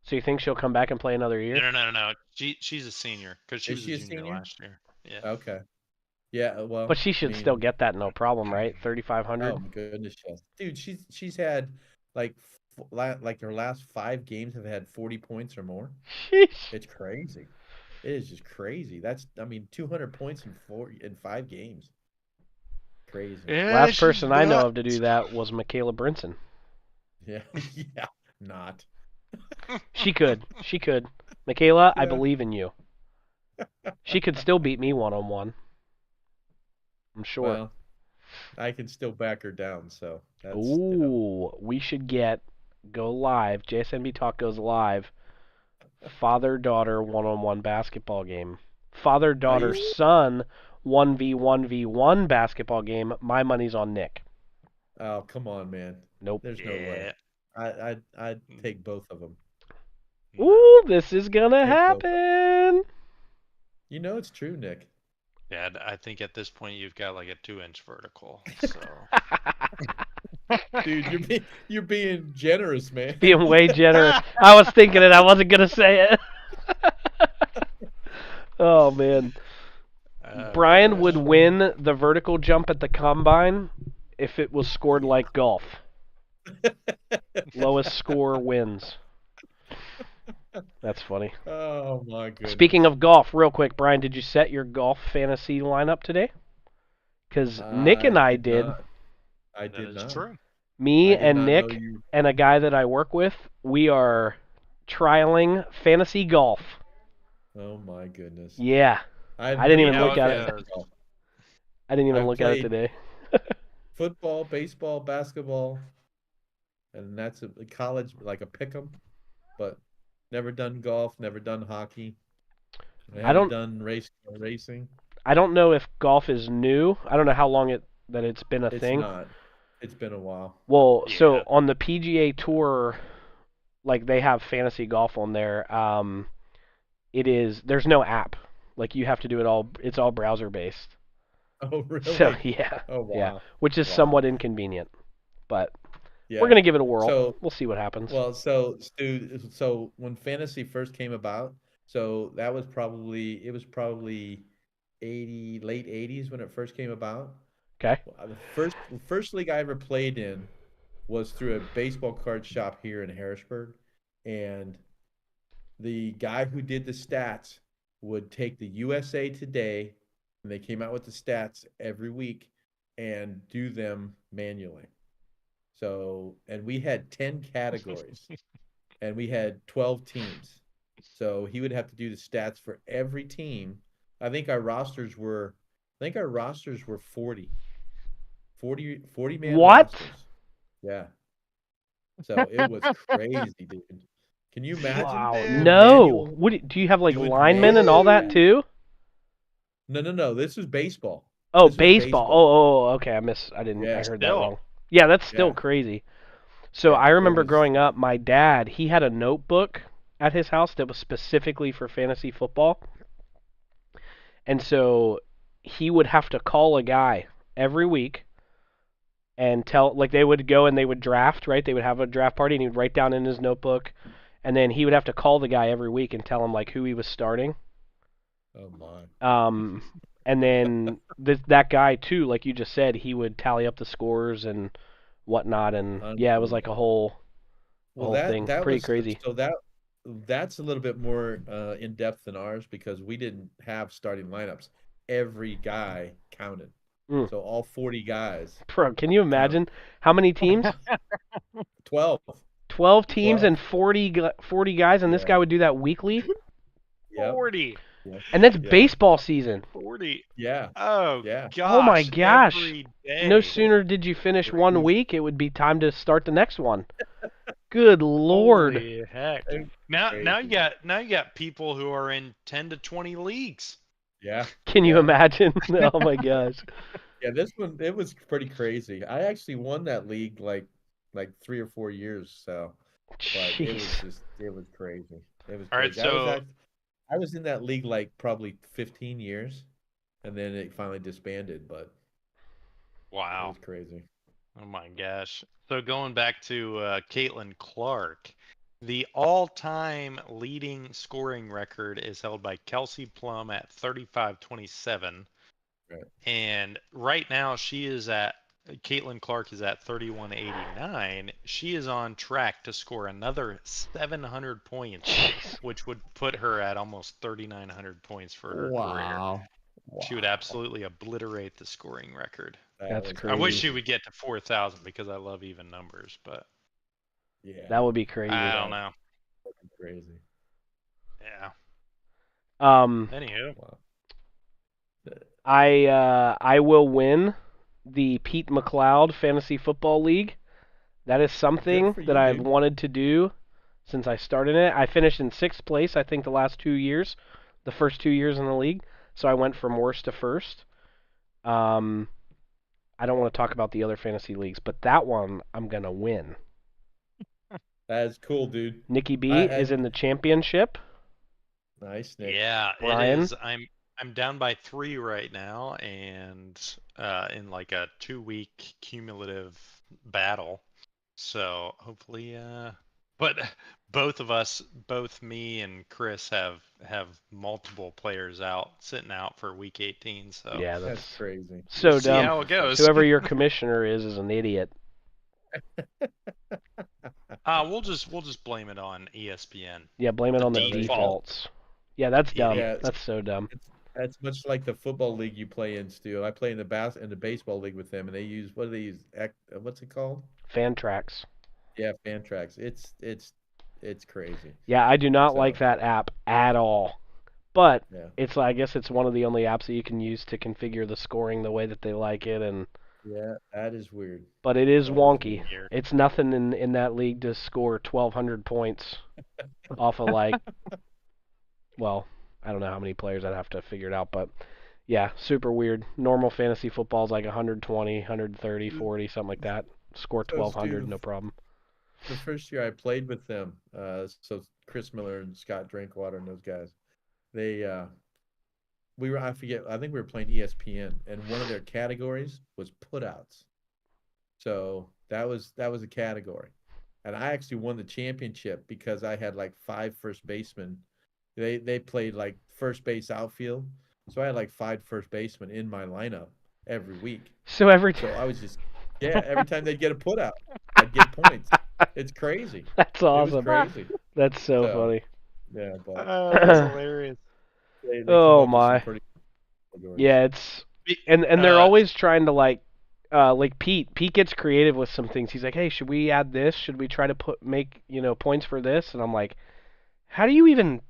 So you think she'll come back and play another year? No. She's a senior because she was a junior last year. Yeah. Okay. Yeah, well. But she should still get that no problem, right? 3,500. Oh my goodness, yes. Dude, she's had like her last 5 games have had 40 points or more. Sheesh. It's crazy. It is just crazy. 200 points in 5 games. Crazy. Yeah, Last person I know of to do that was Michaela Brinson. Yeah, yeah, not. She could. Michaela, I Yeah. believe in you. She could still beat me 1-on-1. I'm sure. Well, I can still back her down, so that's. Ooh, we should go live. JSNB Talk goes live. Father-daughter 1-on-1 basketball game. Father-daughter son 1v1v1 basketball game. My money's on Nick. Oh, come on, man. Nope. There's no way. I'd take both of them. Ooh, this is gonna happen. You know it's true, Nick. Yeah, I think at this point you've got like a 2-inch vertical. So. Dude, you're being generous, man. Being way generous. I was thinking it. I wasn't gonna say it. Oh man. Brian would win the vertical jump at the combine if it was scored like golf. Lowest score wins. That's funny. Oh my goodness. Speaking of golf, real quick, Brian, did you set your golf fantasy lineup today? Because Nick and I did. I did not. True. Me and Nick and a guy that I work with, we are trialing fantasy golf. Oh my goodness. Yeah. I didn't even look at it. I didn't even look at it today. Football, baseball, basketball, and that's a college, like a pick'em, but never done golf, never done hockey. I haven't done racing. I don't know if golf is new. I don't know how long it's been a thing. It's not. It's been a while. Well, so on the PGA Tour, like they have fantasy golf on there. There's no app. Like you have to do it all. It's all browser based. Oh really? So yeah. Oh wow. Yeah, which is somewhat inconvenient, but we're gonna give it a whirl. So we'll see what happens. Well, so Stu, when fantasy first came about, so that was probably late 80s when it first came about. Okay. The first league I ever played in was through a baseball card shop here in Harrisburg, and the guy who did the stats would take the USA Today, and they came out with the stats every week, and do them manually. So, and we had 10 categories, and we had 12 teams. So he would have to do the stats for every team. I think our rosters were 40 man What? rosters. Yeah. So it was crazy, dude. Can you imagine? Wow. Dude. No. Manual Do you have like doing linemen and all that manual. too? No. This was baseball. Oh, This was baseball. baseball. Okay. I Yeah, heard that Still. wrong. Yeah, that's still yeah, crazy. So yeah. I It remember was growing up, my dad, he had a notebook at his house that was specifically for fantasy football. And so he would have to call a guy every week and tell, like, they would go and they would draft, right? They would have a draft party and he would write down in his notebook. And then he would have to call the guy every week and tell him, like, who he was starting. oh my. Um, and then that guy, too, like you just said, he would tally up the scores and whatnot. And yeah, it was like a Unbelievable. whole Well, thing. that Pretty was crazy. so that's a little bit more in depth than ours because we didn't have starting lineups. Every guy counted. Mm. So all 40 guys Bro, can you count. imagine how many teams? 12. 12 teams 12. and 40 guys, and this Yeah. guy would do that weekly? Yep. 40. And that's Yeah. baseball season. 40. Yeah. Oh, Yeah. gosh. Oh my gosh. Every day. No sooner did you finish one Crazy. week, it would be time to start the next one. Good lord. Holy heck. It's Now crazy. you got people who are in 10 to 20 leagues. Yeah. Can you Yeah. imagine? Oh my gosh. Yeah, this one it was pretty crazy. I actually won that league like 3 or 4 years, so but it was Jeez. it was crazy. It was All right, crazy. so I was in that league like probably 15 years, and then it finally disbanded, but it wow. was crazy. Oh my gosh. So going back to Caitlin Clark, the all-time leading scoring record is held by Kelsey Plum at 35-27. Right. And right now Caitlin Clark is at 31-89. She is on track to score another 700 points, Jeez. which would put her at almost 3,900 points for her career. She would absolutely obliterate the scoring record. That That's was I wish crazy. she would get to 4,000 because I love even numbers, but Yeah, That would be crazy. I don't know. crazy. Yeah. Um, Anywho, Wow. I will win the Pete McLeod Fantasy Football League. That is something for that you, I've dude. wanted to do since I started it. I finished in 6th place, I think, the last 2 years, the first 2 years in the league. So I went from worst to first. I don't want to talk about the other fantasy leagues, but that one I'm gonna win. That is cool, dude. Nicky B I is in the championship. Nice, Nick. yeah, Brian? it is. I'm down by 3 right now, and in like a 2-week cumulative battle. So hopefully, but both of us, both me and Chris, have multiple players sitting out for week 18. So Yeah, That's that's crazy. so see dumb. how it goes. Whoever your commissioner is an idiot. We'll just blame it on ESPN. Yeah, blame it The on the default. defaults. Yeah, that's dumb. Yeah, That's so dumb. That's much like the football league you play in, Stu. I play in the baseball league with them, and they use what do they use? What's it called? Fantrax. Yeah, Fantrax. It's crazy. Yeah, I do not So- like that app at all. But Yeah, I guess it's one of the only apps that you can use to configure the scoring the way that they like it, and yeah, that is weird. but it is That is wonky. weird. It's nothing in that league to score 1,200 points off of like, well, I don't know how many players I'd have to figure it out, but yeah, super weird. Normal fantasy football is like 120, 130, 40, something like that. Score So, 1,200, Stu, no problem. the first year I played with them, so Chris Miller and Scott Drinkwater and those guys, they I forget, I think we were playing ESPN, and one of their categories was putouts. So that was a category. And I actually won the championship because I had like 5 first basemen. They played like first base outfield. So I had like 5 first basemen in my lineup every week. So every So I was just every time they'd get a putout, I'd get points. It's crazy. That's It awesome. was crazy. That's so So, funny. Yeah, but That's hilarious. they Oh, come up with some my. pretty categories. Yeah, it's and they're Uh, always trying to like Pete. Pete gets creative with some things. He's like, "Hey, should we add this? Should we try to make, points for this?" And I'm like, "How do you even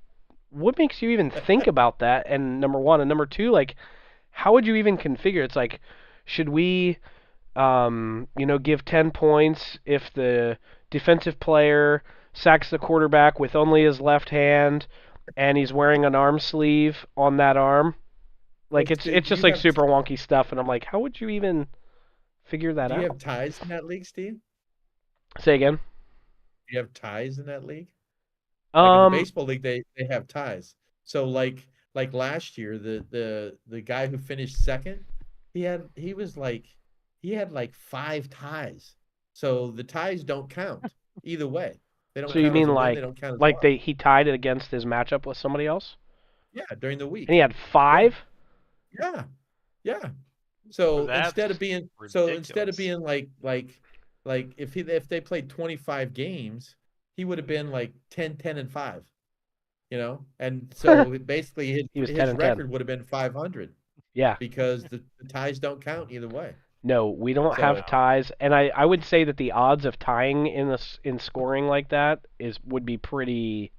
what makes you even think about that?" And number 1 and number 2, like how would you even configure? It's like, should we give 10 points if the defensive player sacks the quarterback with only his left hand, and he's wearing an arm sleeve on that arm. Like Well, it's do it's just you like have super wonky stuff, and I'm like, how would you even figure that do you out? have ties in that league, Steve? Say again. Do you have ties in that league? Like in the Um, baseball league, they have ties. So like last year, the guy who finished second, he had like 5 ties. So the ties don't count either way. They don't so you count as mean a win. They don't count as a like loss. he tied it against his matchup with somebody else, Yeah, during the and he week. had Yeah, 5? yeah, yeah. So That's instead of ridiculous. being like if they played 25 games, he would have been like 10-10-5. And so basically He was 10 his and 10. record would have been 500 Yeah. because the ties don't count either way. No, we don't have So ties, and I would say that the odds of tying in scoring like that would be pretty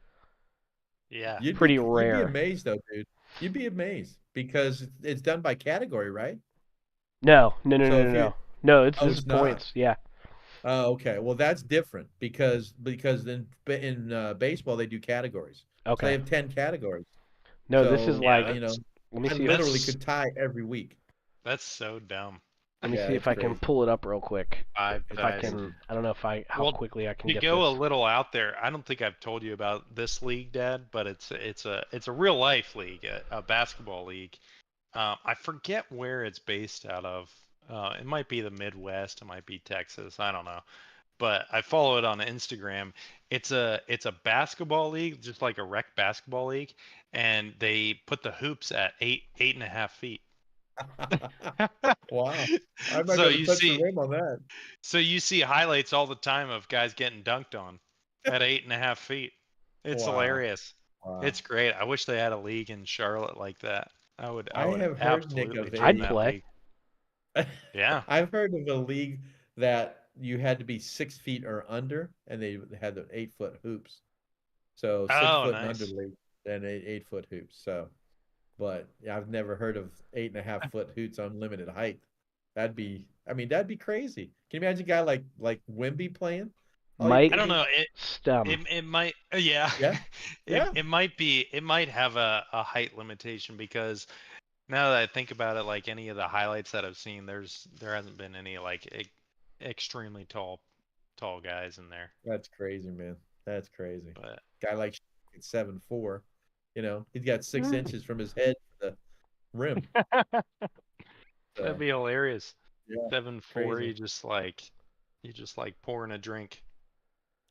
Yeah. you'd be rare. amazed though, dude. You'd be amazed because it's done by category, right? No, no, no, So no, no, if you no. No, oh, this is it's not. points. Yeah. Oh, okay. Well, that's different because in baseball they do categories. So they Okay. have 10 categories. No, this is So, Yeah, like. that's Let me I see if literally that's could tie every week. that's so dumb. Yeah, it's I can crazy. pull it up real quick. Five It's If I ties. crazy. can, I don't know if how Well, quickly I can to get go a this. little out there, I don't think I've told you about this league, Dad, but it's a real life league, a basketball league. I forget where it's based out of. It might be the Midwest, it might be Texas, I don't know. But I follow it on Instagram. It's a basketball league, just like a rec basketball league, and they put the hoops at 8.5 feet. Wow. I might be So able to you touch the see, rim on that. so you see highlights all the time of guys getting dunked on at 8.5 feet. It's Wow. hilarious. Wow. It's great. I wish they had a league in Charlotte like that. I I would have heard, Nick, absolutely of join I'd a that play. league. Yeah. I've heard of a league that you had to be 6 feet or under, and they had the 8 foot hoops. So six Oh, foot and under nice. league and 8 foot hoops. So, but yeah, I've never heard of 8.5 foot hoops unlimited height. That'd be crazy. Can you imagine a guy like Wimby playing? I Mike don't know. Stum. It might, yeah. Yeah, yeah. It might have a height limitation because now that I think about it, like any of the highlights that I've seen, there hasn't been any like extremely tall guys in there. That's crazy, man. That's crazy. But Guy like 7'4", he's got 6 inches from his head to the rim. that'd So be hilarious. yeah, 7'4", crazy. you just like pouring a drink.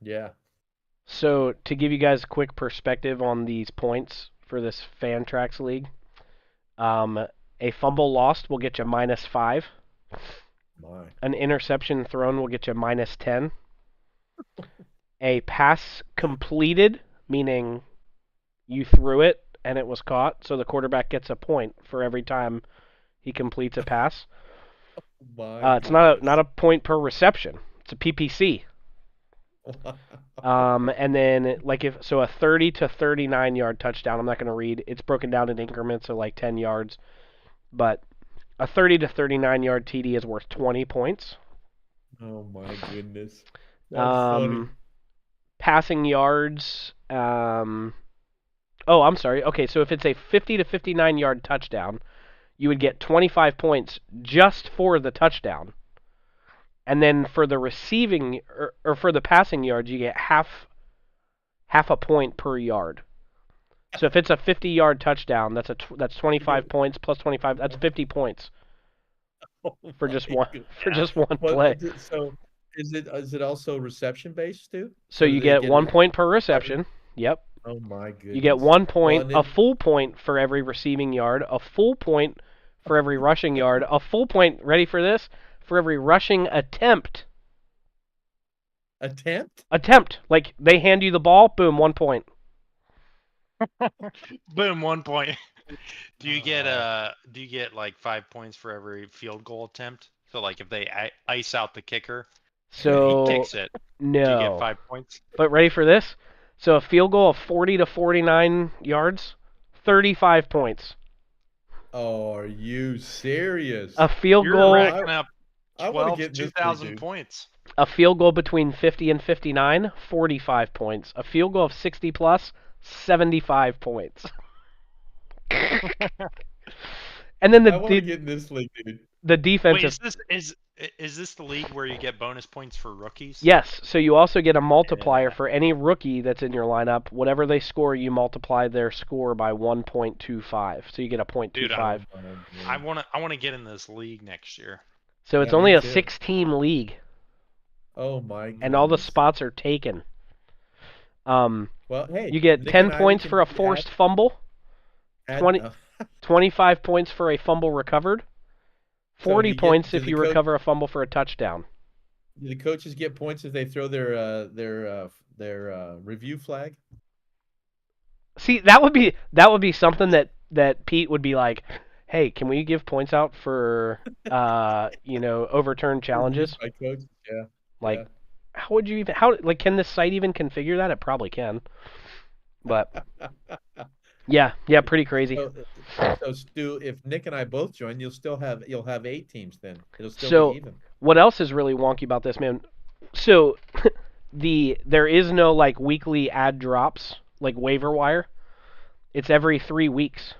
Yeah. So to give you guys a quick perspective on these points for this Fantrax league, a fumble lost will get you -5. My. An interception thrown will get you -10. A pass completed, meaning you threw it and it was caught, so the quarterback gets a point for every time he completes a pass. My It's not goodness. a point per reception. It's a PPC. And then like if so, a 30 to 39 yard touchdown. I'm not going to read. It's broken down in increments of like 10 yards, but a 30 to 39 yard TD is worth 20 points. Oh my goodness. That's funny. Passing yards. Oh, I'm sorry. Okay, so if it's a 50 to 59 yard touchdown, you would get 25 points just for the touchdown. And then for the receiving or for the passing yards, you get half a point per yard. So if it's a 50-yard touchdown, that's 25 points plus 25. That's 50 points Oh for my just one Yeah. play. So is it also reception based too? So do you they get 1 a- point per reception. Yep. Oh my goodness. You get 1 point, and a then full point for every receiving yard, a full point for every rushing yard, a full point, ready for this, for every rushing attempt. attempt? Like they hand you the ball, boom, 1 point. Boom, 1 point. Do you Wow. get like 5 points for every field goal attempt? So like if they ice out the kicker and then he So kicks it, do you get no. 5 points? But ready for this? So a field goal of 40 to 49 yards, 35 points. Oh, are you serious? A field You're goal I racking up I want to 12 get to in this league, 2,000 dude. points. A field goal between 50 and 59, 45 points. A field goal of 60 plus, 75 points. And then I want to get in this league, dude. the defensive. Wait, is this the league where you get bonus points for rookies? Yes, so you also get a multiplier Yeah. for any rookie that's in your lineup. Whatever they score, you multiply their score by 1.25. So you get a 0.25. Dude, I want to get in this league next year. So it's Yeah, only me a too. 6-team league, Oh my goodness. and all the spots are taken. Well, hey, You get Nick 10 and I, points we for a can forced fumble, add- 20 uh, 25 points for a fumble recovered, 40 you get- points do if the you coach- recover a fumble for a touchdown. Do the coaches get points if they throw their review flag? See, that would be something that Pete would be like, "Hey, can we give points out for overturned challenges?" By coach? Yeah. Like, how would you even can this site even configure that? It probably can. But yeah, pretty crazy. So Stu, if Nick and I both join, you'll have 8 teams then. It'll still So be even. what else is really wonky about this, man? So there is no like weekly ad drops like waiver wire. It's every 3 weeks.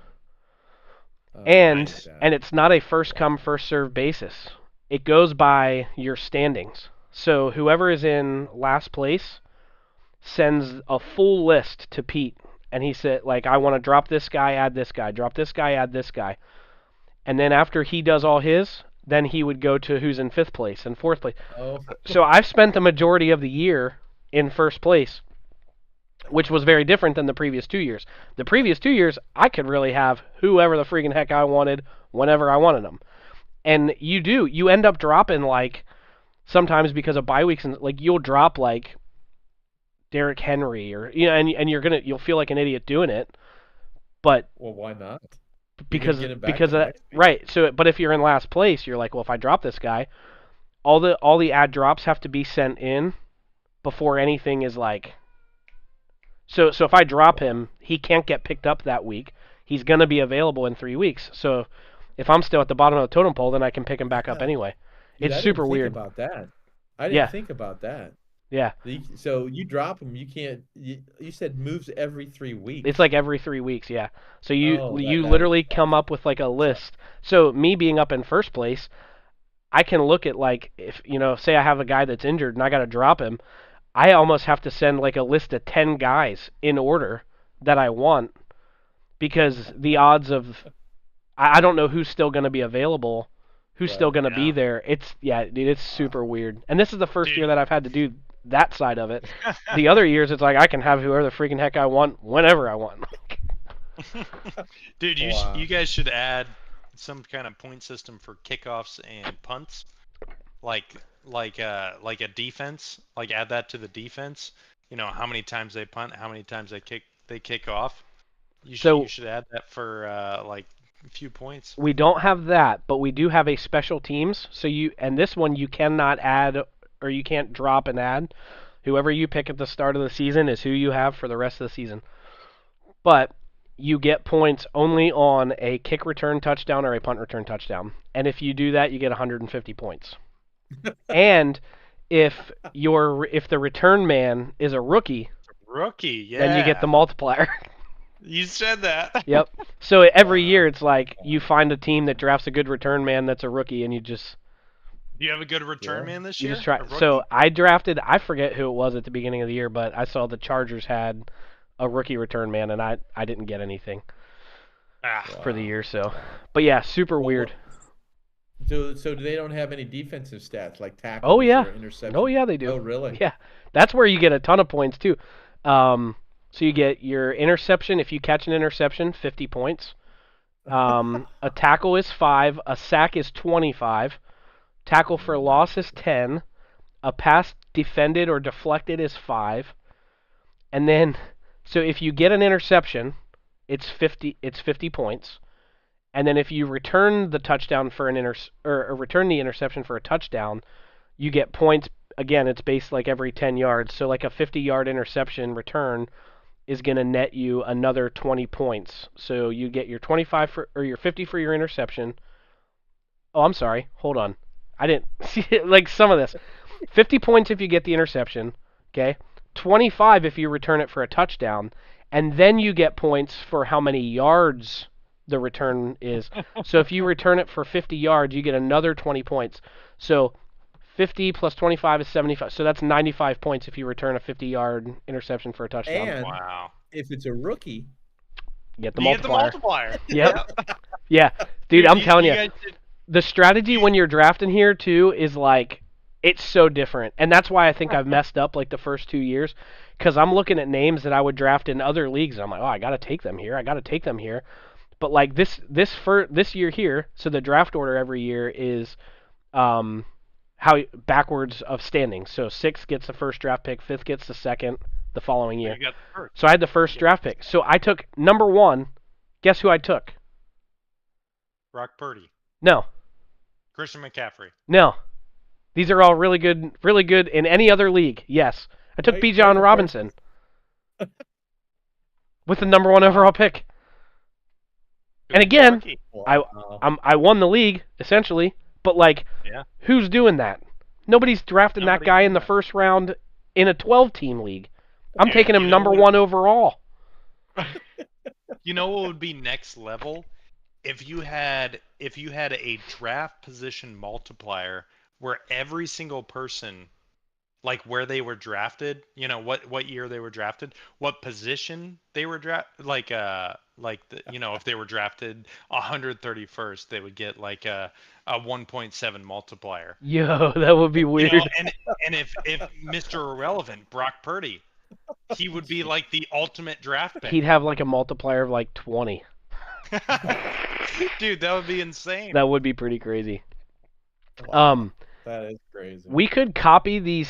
And Nice. it's not a first come first serve basis. It goes by your standings. So whoever is in last place sends a full list to Pete, and he said like, I want to drop this guy, add this guy, drop this guy, add this guy. And then after he does all his, then he would go to who's in 5th place and 4th place. Oh. So I've spent the majority of the year in first place, which was very different than the previous 2 years. The previous 2 years, I could really have whoever the freaking heck I wanted whenever I wanted them. And you end up dropping like sometimes because of bye weeks, and like you'll drop like Derrick Henry or and you'll feel like an idiot doing it, but Well, why not? because get it back because the of next week. right. So but if you're in last place, you're like, well, if I drop this guy, all the ad drops have to be sent in before anything is like. So if I drop him, he can't get picked up that week. He's gonna be available in 3 weeks. So if I'm still at the bottom of the totem pole, then I can pick him back up anyway. Dude, It's I super didn't think weird. about that. I didn't Yeah. think about that. Yeah, So you drop them, you can't. You said moves every 3 weeks. it's like every 3 weeks. Yeah. So you Oh, you that- literally come up with like a list. So me being up in first place, I can look at like if say I have a guy that's injured and I got to drop him, I almost have to send like a list of 10 guys in order that I want because the odds of I don't know who's still going to be available, who's still going to be Yeah. there. Dude, it's super weird. And this is the first Dude. year that I've had to do that side of it. The other years it's like I can have whoever the freaking heck I want whenever I want. Dude, Wow. you guys should add some kind of point system for kickoffs and punts, like a defense. Like add that to the defense. You know how many times they punt, how many times they kick off. You should add that for like a few points. We don't have that, but we do have a special teams. So this one you cannot add or you can't drop and add. Whoever you pick at the start of the season is who you have for the rest of the season. But you get points only on a kick return touchdown or a punt return touchdown. And if you do that, you get 150 points. And if the return man is a rookie, Rookie, yeah. then you get the multiplier. You said that. Yep. So every year it's like you find a team that drafts a good return man that's a rookie, and you just Do you have a good return man this year? try. A rookie? So I forget who it was at the beginning of the year, but I saw the Chargers had a rookie return man, and I didn't get anything for the year. So, but yeah, super weird. So they don't have any defensive stats like tackles Oh yeah. or interceptions? Oh yeah, they do. Oh really? Yeah, that's where you get a ton of points too. So you get your interception. If you catch an interception, 50 points. A tackle is 5. A sack is 25. Tackle for loss is 10. A pass defended or deflected is 5. And then, so if you get an interception, it's 50 points. And then if you return the touchdown for or return the interception for a touchdown, you get points. Again, it's based like every 10 yards. So like a 50-yard interception return is going to net you another 20 points. So you get your 25 or your 50 for your interception. Oh, I'm sorry. Hold on. I didn't see like some of this. 50 points if you get the interception, okay? 25 if you return it for a touchdown, and then you get points for how many yards the return is. So if you return it for 50 yards, you get another 20 points. So 50 plus 25 is 75. So that's 95 points if you return a 50-yard interception for a touchdown. And Wow. if it's a rookie, Get the You get the multiplier. multiplier. Yep. Yeah, dude, I'm telling you, guys should- the strategy when you're drafting here too is like it's so different, and that's why I think I've messed up like the first 2 years, because I'm looking at names that I would draft in other leagues. And I'm like, oh, I got to take them here. I got to take them here. But like this year here, so the draft order every year is how backwards of standing. So 6th gets the first draft pick, 5th gets the second the following year. You got the first. So I had the first draft pick. So I took number 1. Guess who I took? Brock Purdy, No. Christian McCaffrey. No. These are all really good in any other league. Yes. I took Right, Bijan right, Robinson with the number 1 overall pick. And again, Rookie. I won the league essentially, but like Yeah. who's doing that? Nobody's drafting that Nobody's guy doing in the that. first round in a 12-team league. I'm Yeah, taking him you know number what- 1 overall. You know what would be next level? If you had a draft position multiplier where every single person, like where they were drafted, you know what year they were drafted, what position they were if they were drafted 131st, they would get like a 1.7 multiplier. Yo, that would be You weird. know, and if Mr. Irrelevant, Brock Purdy, he would be like the ultimate draft pick. He'd have like a multiplier of like 20. Dude, that would be insane. That would be pretty crazy. Wow, that is crazy. We could copy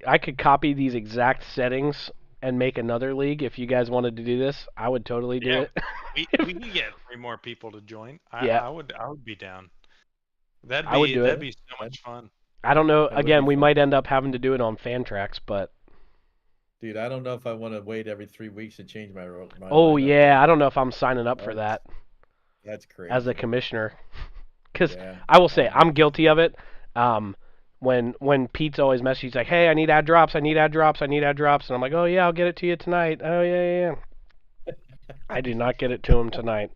I could copy these exact settings and make another league if you guys wanted to do this. I would totally do Yeah. it. We could get 3 more people to join. Yeah. I would be down. That'd I would do that'd it. be so much fun. I don't know. That would Again, be we fun. might end up having to do it on fan tracks, but Dude, I don't know if I want to wait every 3 weeks to change my oh lineup. yeah, I don't know if I'm signing up for that That's crazy. as a commissioner. Because Yeah. I will say I'm guilty of it. When Pete's always messaging, he's like, "Hey, I need ad drops. I need ad drops. I need ad drops," and I'm like, "Oh yeah, I'll get it to you tonight." Oh yeah. I did not get it to him tonight.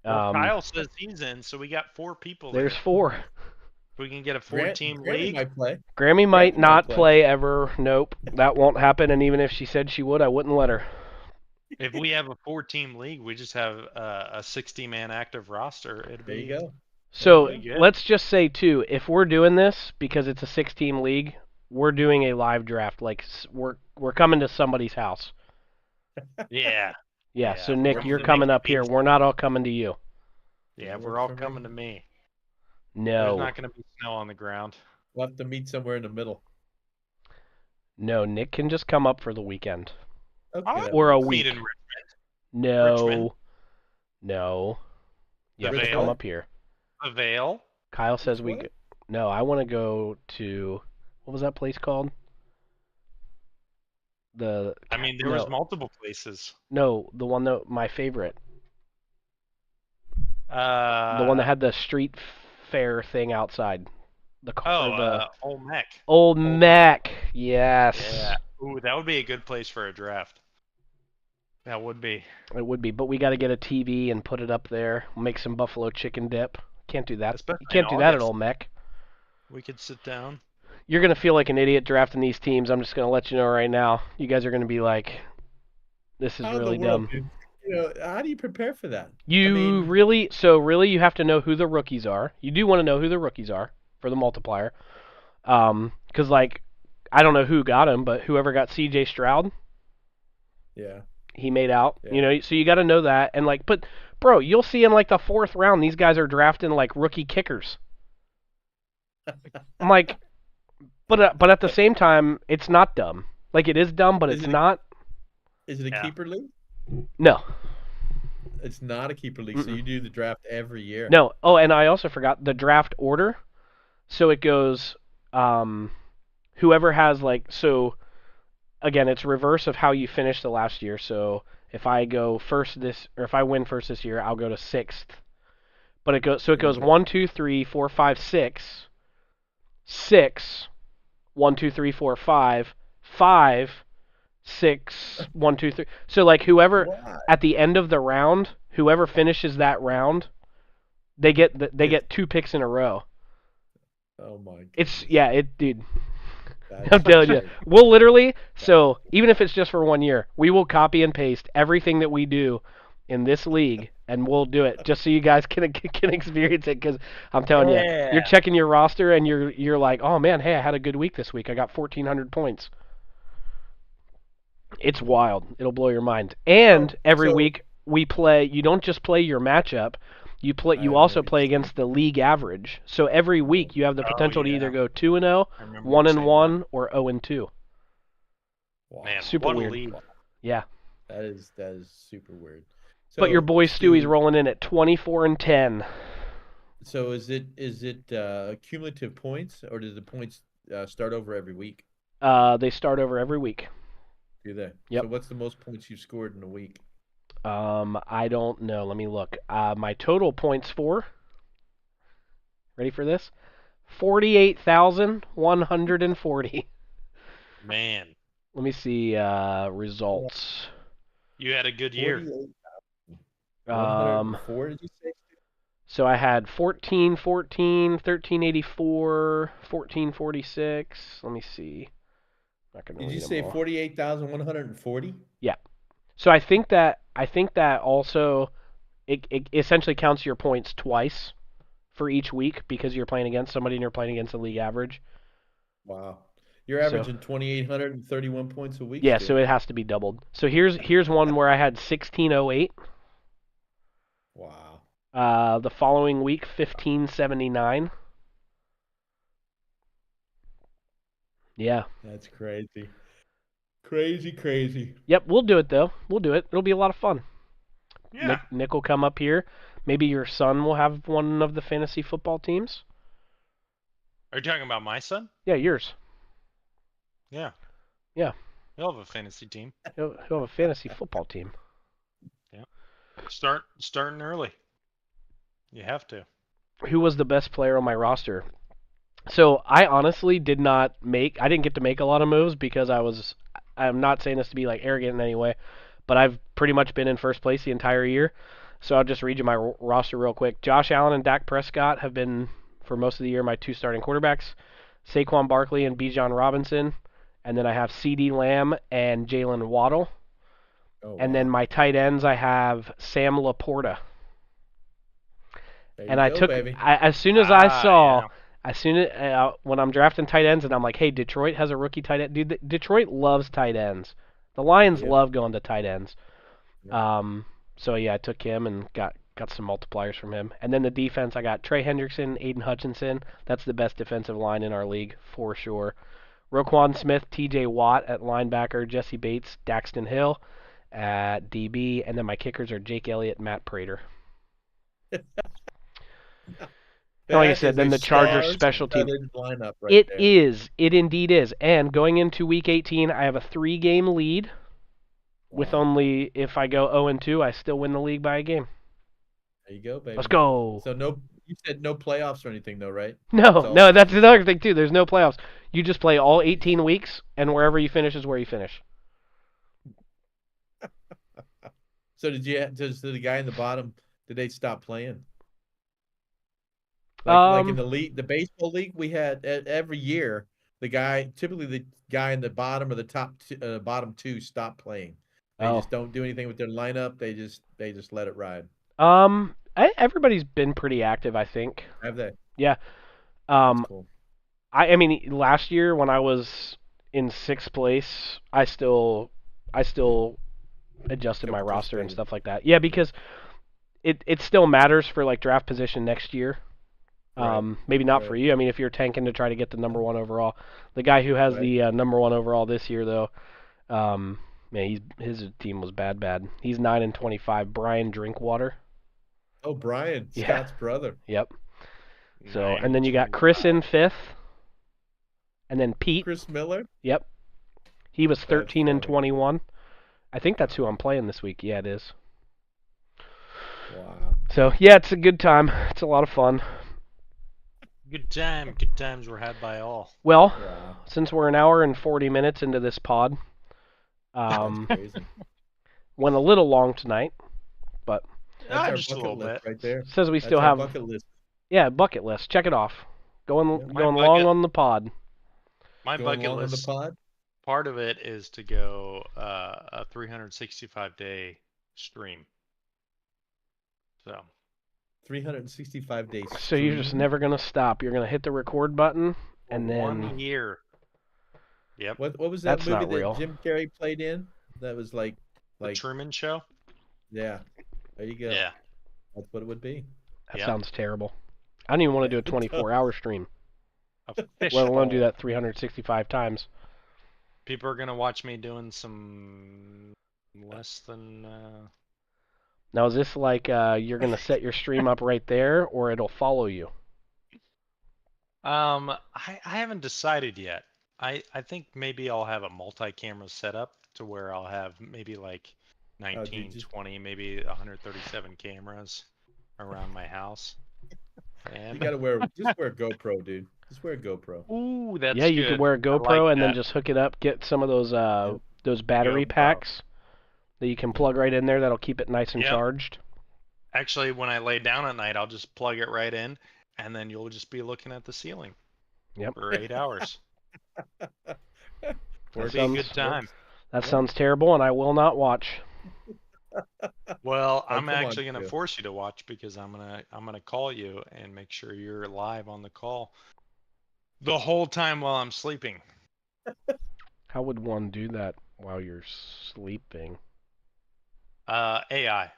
Kyle says he's in, so we got 4 people there. There's 4. If we can get a Grant- 4-team Granny league. might play. Grammy might Grammy might not play. play ever. Nope, that won't happen. And even if she said she would, I wouldn't let her. If we have a 4-team league, we just have a 60-man active roster. It'd There be you go. So Pretty good. let's just say too, if we're doing this because it's a 6-team league, we're doing a live draft. Like we're coming to somebody's house. Yeah. Yeah. Yeah, So we're Nick, gonna you're make coming it up here. easy. We're not all coming to you. Yeah, That we're works all for me. coming to me. There's No. not going to be snow on the ground. We'll have to meet somewhere in the middle. No, Nick can just come up for the weekend. Okay. Huh? that Or a works. week. Meet in Richmond. No. Richmond? No. You have to Vale? come up here. The Vale. Kyle says we. What? No, I want to go to. What was that place called? The I mean, there was No. multiple places. no, the one that my favorite, The the one that had the street fair thing outside. The Old Mech. Old Old Mac. Yes. Yeah. Ooh, that would be a good place for a draft. That would be. It would be, but we got to get a TV and put it up there. Make some buffalo chicken dip. Can't do that. Especially You can't in do that at August. Old Mech. We could sit down. You're gonna feel like an idiot drafting these teams. I'm just gonna let you know right now. You guys are gonna be like, "This is How in the really world, dumb." dude? You know, how do you prepare for that? You mean- really, you have to know who the rookies are. You do want to know who the rookies are for the multiplier. 'Cause like, I don't know who got him, but whoever got C.J. Stroud, Yeah. he made out. Yeah. You know, so you got to know that. And like, but bro, you'll see in like the 4th round, these guys are drafting like rookie kickers. I'm like, but at the same time, it's not dumb. Like it is dumb, but Is it's it- not. Is it a Yeah. keeper league? No. It's not a keeper league, so you do the draft every year. No. Oh, and I also forgot the draft order. So it goes, whoever has like, so again, it's reverse of how you finished the last year. So if I go first or if I win first this year, I'll go to 6th. But it goes 1, 2, 3, 4, 5, 6, 6, 1, 2, 3, 4, 5, 5, 6, 1, 2, 3. So like whoever Why? at the end of the round, whoever finishes that round, they get 2 picks in a row. Oh my god. It's dude. That's I'm telling you, weird. we'll literally. So even if it's just for 1 year, we will copy and paste everything that we do in this league, and we'll do it just so you guys can experience it. Because I'm telling you, you're Yeah. checking your roster and you're like, oh man, hey, I had a good week this week. I got 1,400 points. It's wild. It'll blow your mind. And every So week we play. You don't just play your matchup. You I also remember you play saying. against the league average. So every week you have the Oh potential to either yeah. go 2-0, I remember you 1 and saying that. 1, or 0 and 2. Wow. Man, Super what a weird. lead. Yeah. That is super weird. But your So boy Stewie's Stu, rolling in at 24 and 10. so is it cumulative points, or does the points start over every week? They start over every week. Do they? Yep. So what's the most points you've scored in a week? I don't know. Let me look. My total points for. Ready for this? 48,140. Man, Let me see results. you had a good year. 48, Um, 104, did you say? so I had 1414, 1384, 1446. Let me see. Not gonna Did you read them say all. 48,140? Yeah. So I think that also it essentially counts your points twice for each week because you're playing against somebody and you're playing against the league average. Wow. You're So averaging 2,831 points a week, yeah, Stu. so it has to be doubled. So here's one where I had 1608. Wow. The following week 1579. Yeah. That's crazy. Crazy, crazy. Yep, we'll do it though. We'll do it. It'll be a lot of fun. Yeah. Nick will come up here. Maybe your son will have one of the fantasy football teams. Are you talking about my son? Yeah, yours. Yeah. Yeah. He'll have a fantasy team. He'll have a fantasy football team. Yeah. Starting early. You have to. Who was the best player on my roster? So I honestly I didn't get to make a lot of moves because I'm not saying this to be like arrogant in any way, but I've pretty much been in first place the entire year. So I'll just read you my roster real quick. Josh Allen and Dak Prescott have been for most of the year my 2 starting quarterbacks. Saquon Barkley and Bijan Robinson, and then I have CeeDee Lamb and Jalen Waddle. Oh, And then wow. my tight ends I have Sam Laporta. There And you I go, took baby. as soon as I saw Yeah. as soon as when I'm drafting tight ends and I'm like, hey, Detroit has a rookie tight end. Dude, Detroit loves tight ends. The Lions Yep. love going to tight ends. Yep. So yeah, I took him and got some multipliers from him. And then the defense, I got Trey Hendrickson, Aiden Hutchinson. That's the best defensive line in our league for sure. Roquan Smith, T.J. Watt at linebacker, Jesse Bates, Daxton Hill at DB, and then my kickers are Jake Elliott, Matt Prater. And like I That said, is then a the Chargers special team. star-studded lineup right It there. is. It indeed is. And going into week 18, I have a 3-game lead. With Wow. only, if I go 0 and 2, I still win the league by a game. There you go, baby. Let's go. So you said no playoffs or anything though, right? No, that's another thing too. There's no playoffs. You just play all 18 weeks, and wherever you finish is where you finish. So does the guy in the bottom, did they stop playing? Like in the league, the baseball league we had every year, typically the guy in the bottom of the bottom 2 stop playing. They just don't do anything with their lineup. They just let it ride. Everybody's been pretty active, I think. Have they? Yeah. That's cool. I mean, last year when I was in 6th place, I still adjusted my roster and stuff like that. Yeah, because it still matters for like draft position next year. Right. Maybe not for you. I mean, if you're tanking to try to get the number 1 overall, the guy who has the number 1 overall this year, though, man, his team was bad. He's 9 and 25. Brian Drinkwater. Oh, Brian, Yeah. Scott's brother. Yep. So, and then you got Chris in 5th, and then Pete. Chris Miller. Yep. He was 13 and funny. 21. I think that's who I'm playing this week. Yeah, it is. Wow. So, yeah, it's a good time. It's a lot of fun. Good time. Good times were had by all. Well, Wow, since we're an hour and 40 minutes into this pod, that's crazy. went a little long tonight. That's our Just a bucket little list bit. right there. Says we That's still our have bucket list. bucket list. Check it off. Going Yeah. My long bucket- on the pod. My Going bucket long on the list. pod. Part of it is to go a 365-day stream. So 365 days. So you're just never gonna stop. You're gonna hit the record button, for and one then year. Yep. What was that That's movie not that real. Jim Carrey played in? That was The like Truman Show. yeah. There you go. Yeah. That's what it would be. that Yep. sounds terrible. I don't even want to do a It does. 24-hour stream, A let alone do fishbowl. that 365 times. People are gonna watch me doing some less than. Now, is this like you're gonna set your stream up right there, or it'll follow you? I haven't decided yet. I think maybe I'll have a multi-camera setup to where I'll have maybe like 19, just- 20, maybe 137 cameras around my house. You And gotta just wear a GoPro, dude. Just wear a GoPro. ooh, that's Yeah, you good. could wear a I GoPro like and then that. just hook it up. Get some of those battery GoPro. packs that you can plug right in there. That'll keep it nice and Yep. charged. Actually, when I lay down at night, I'll just plug it right in, and then you'll just be looking at the ceiling. Yep. For 8 hours. Works. Be a good time. That Yeah. sounds terrible, and I will not watch. Well, Oh, I'm come on, actually gonna Phil. force you to watch because I'm gonna call you and make sure you're live on the call the whole time while I'm sleeping. How would one do that while you're sleeping? AI.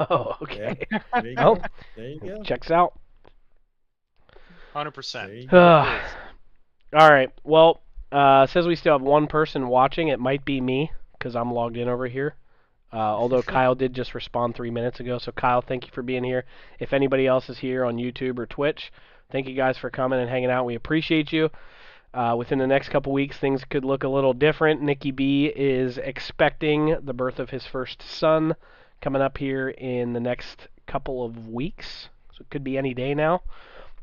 Oh, okay. There you Well, go. There you go. checks out. 100%. There you go. All right. Well, it says we still have one person watching. It might be me because I'm logged in over here. Although Kyle did just respond 3 minutes ago. So Kyle, thank you for being here. If anybody else is here on YouTube or Twitch, thank you guys for coming and hanging out. We appreciate you. Within the next couple weeks, things could look a little different. Nicky B is expecting the birth of his first son coming up here in the next couple of weeks. So it could be any day now.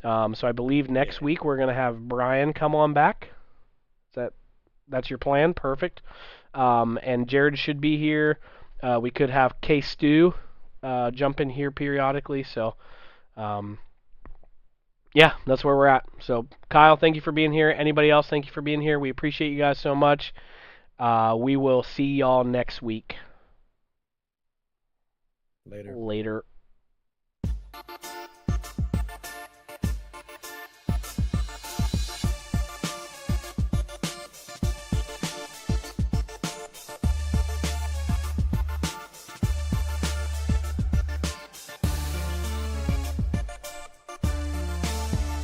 So I believe next week we're gonna have Brian come on back. That's your plan? Perfect. And Jared should be here. We could have K Stu jump in here periodically. So yeah, that's where we're at. So Kyle, thank you for being here. Anybody else, thank you for being here. We appreciate you guys so much. We will see y'all next week. Later. Later.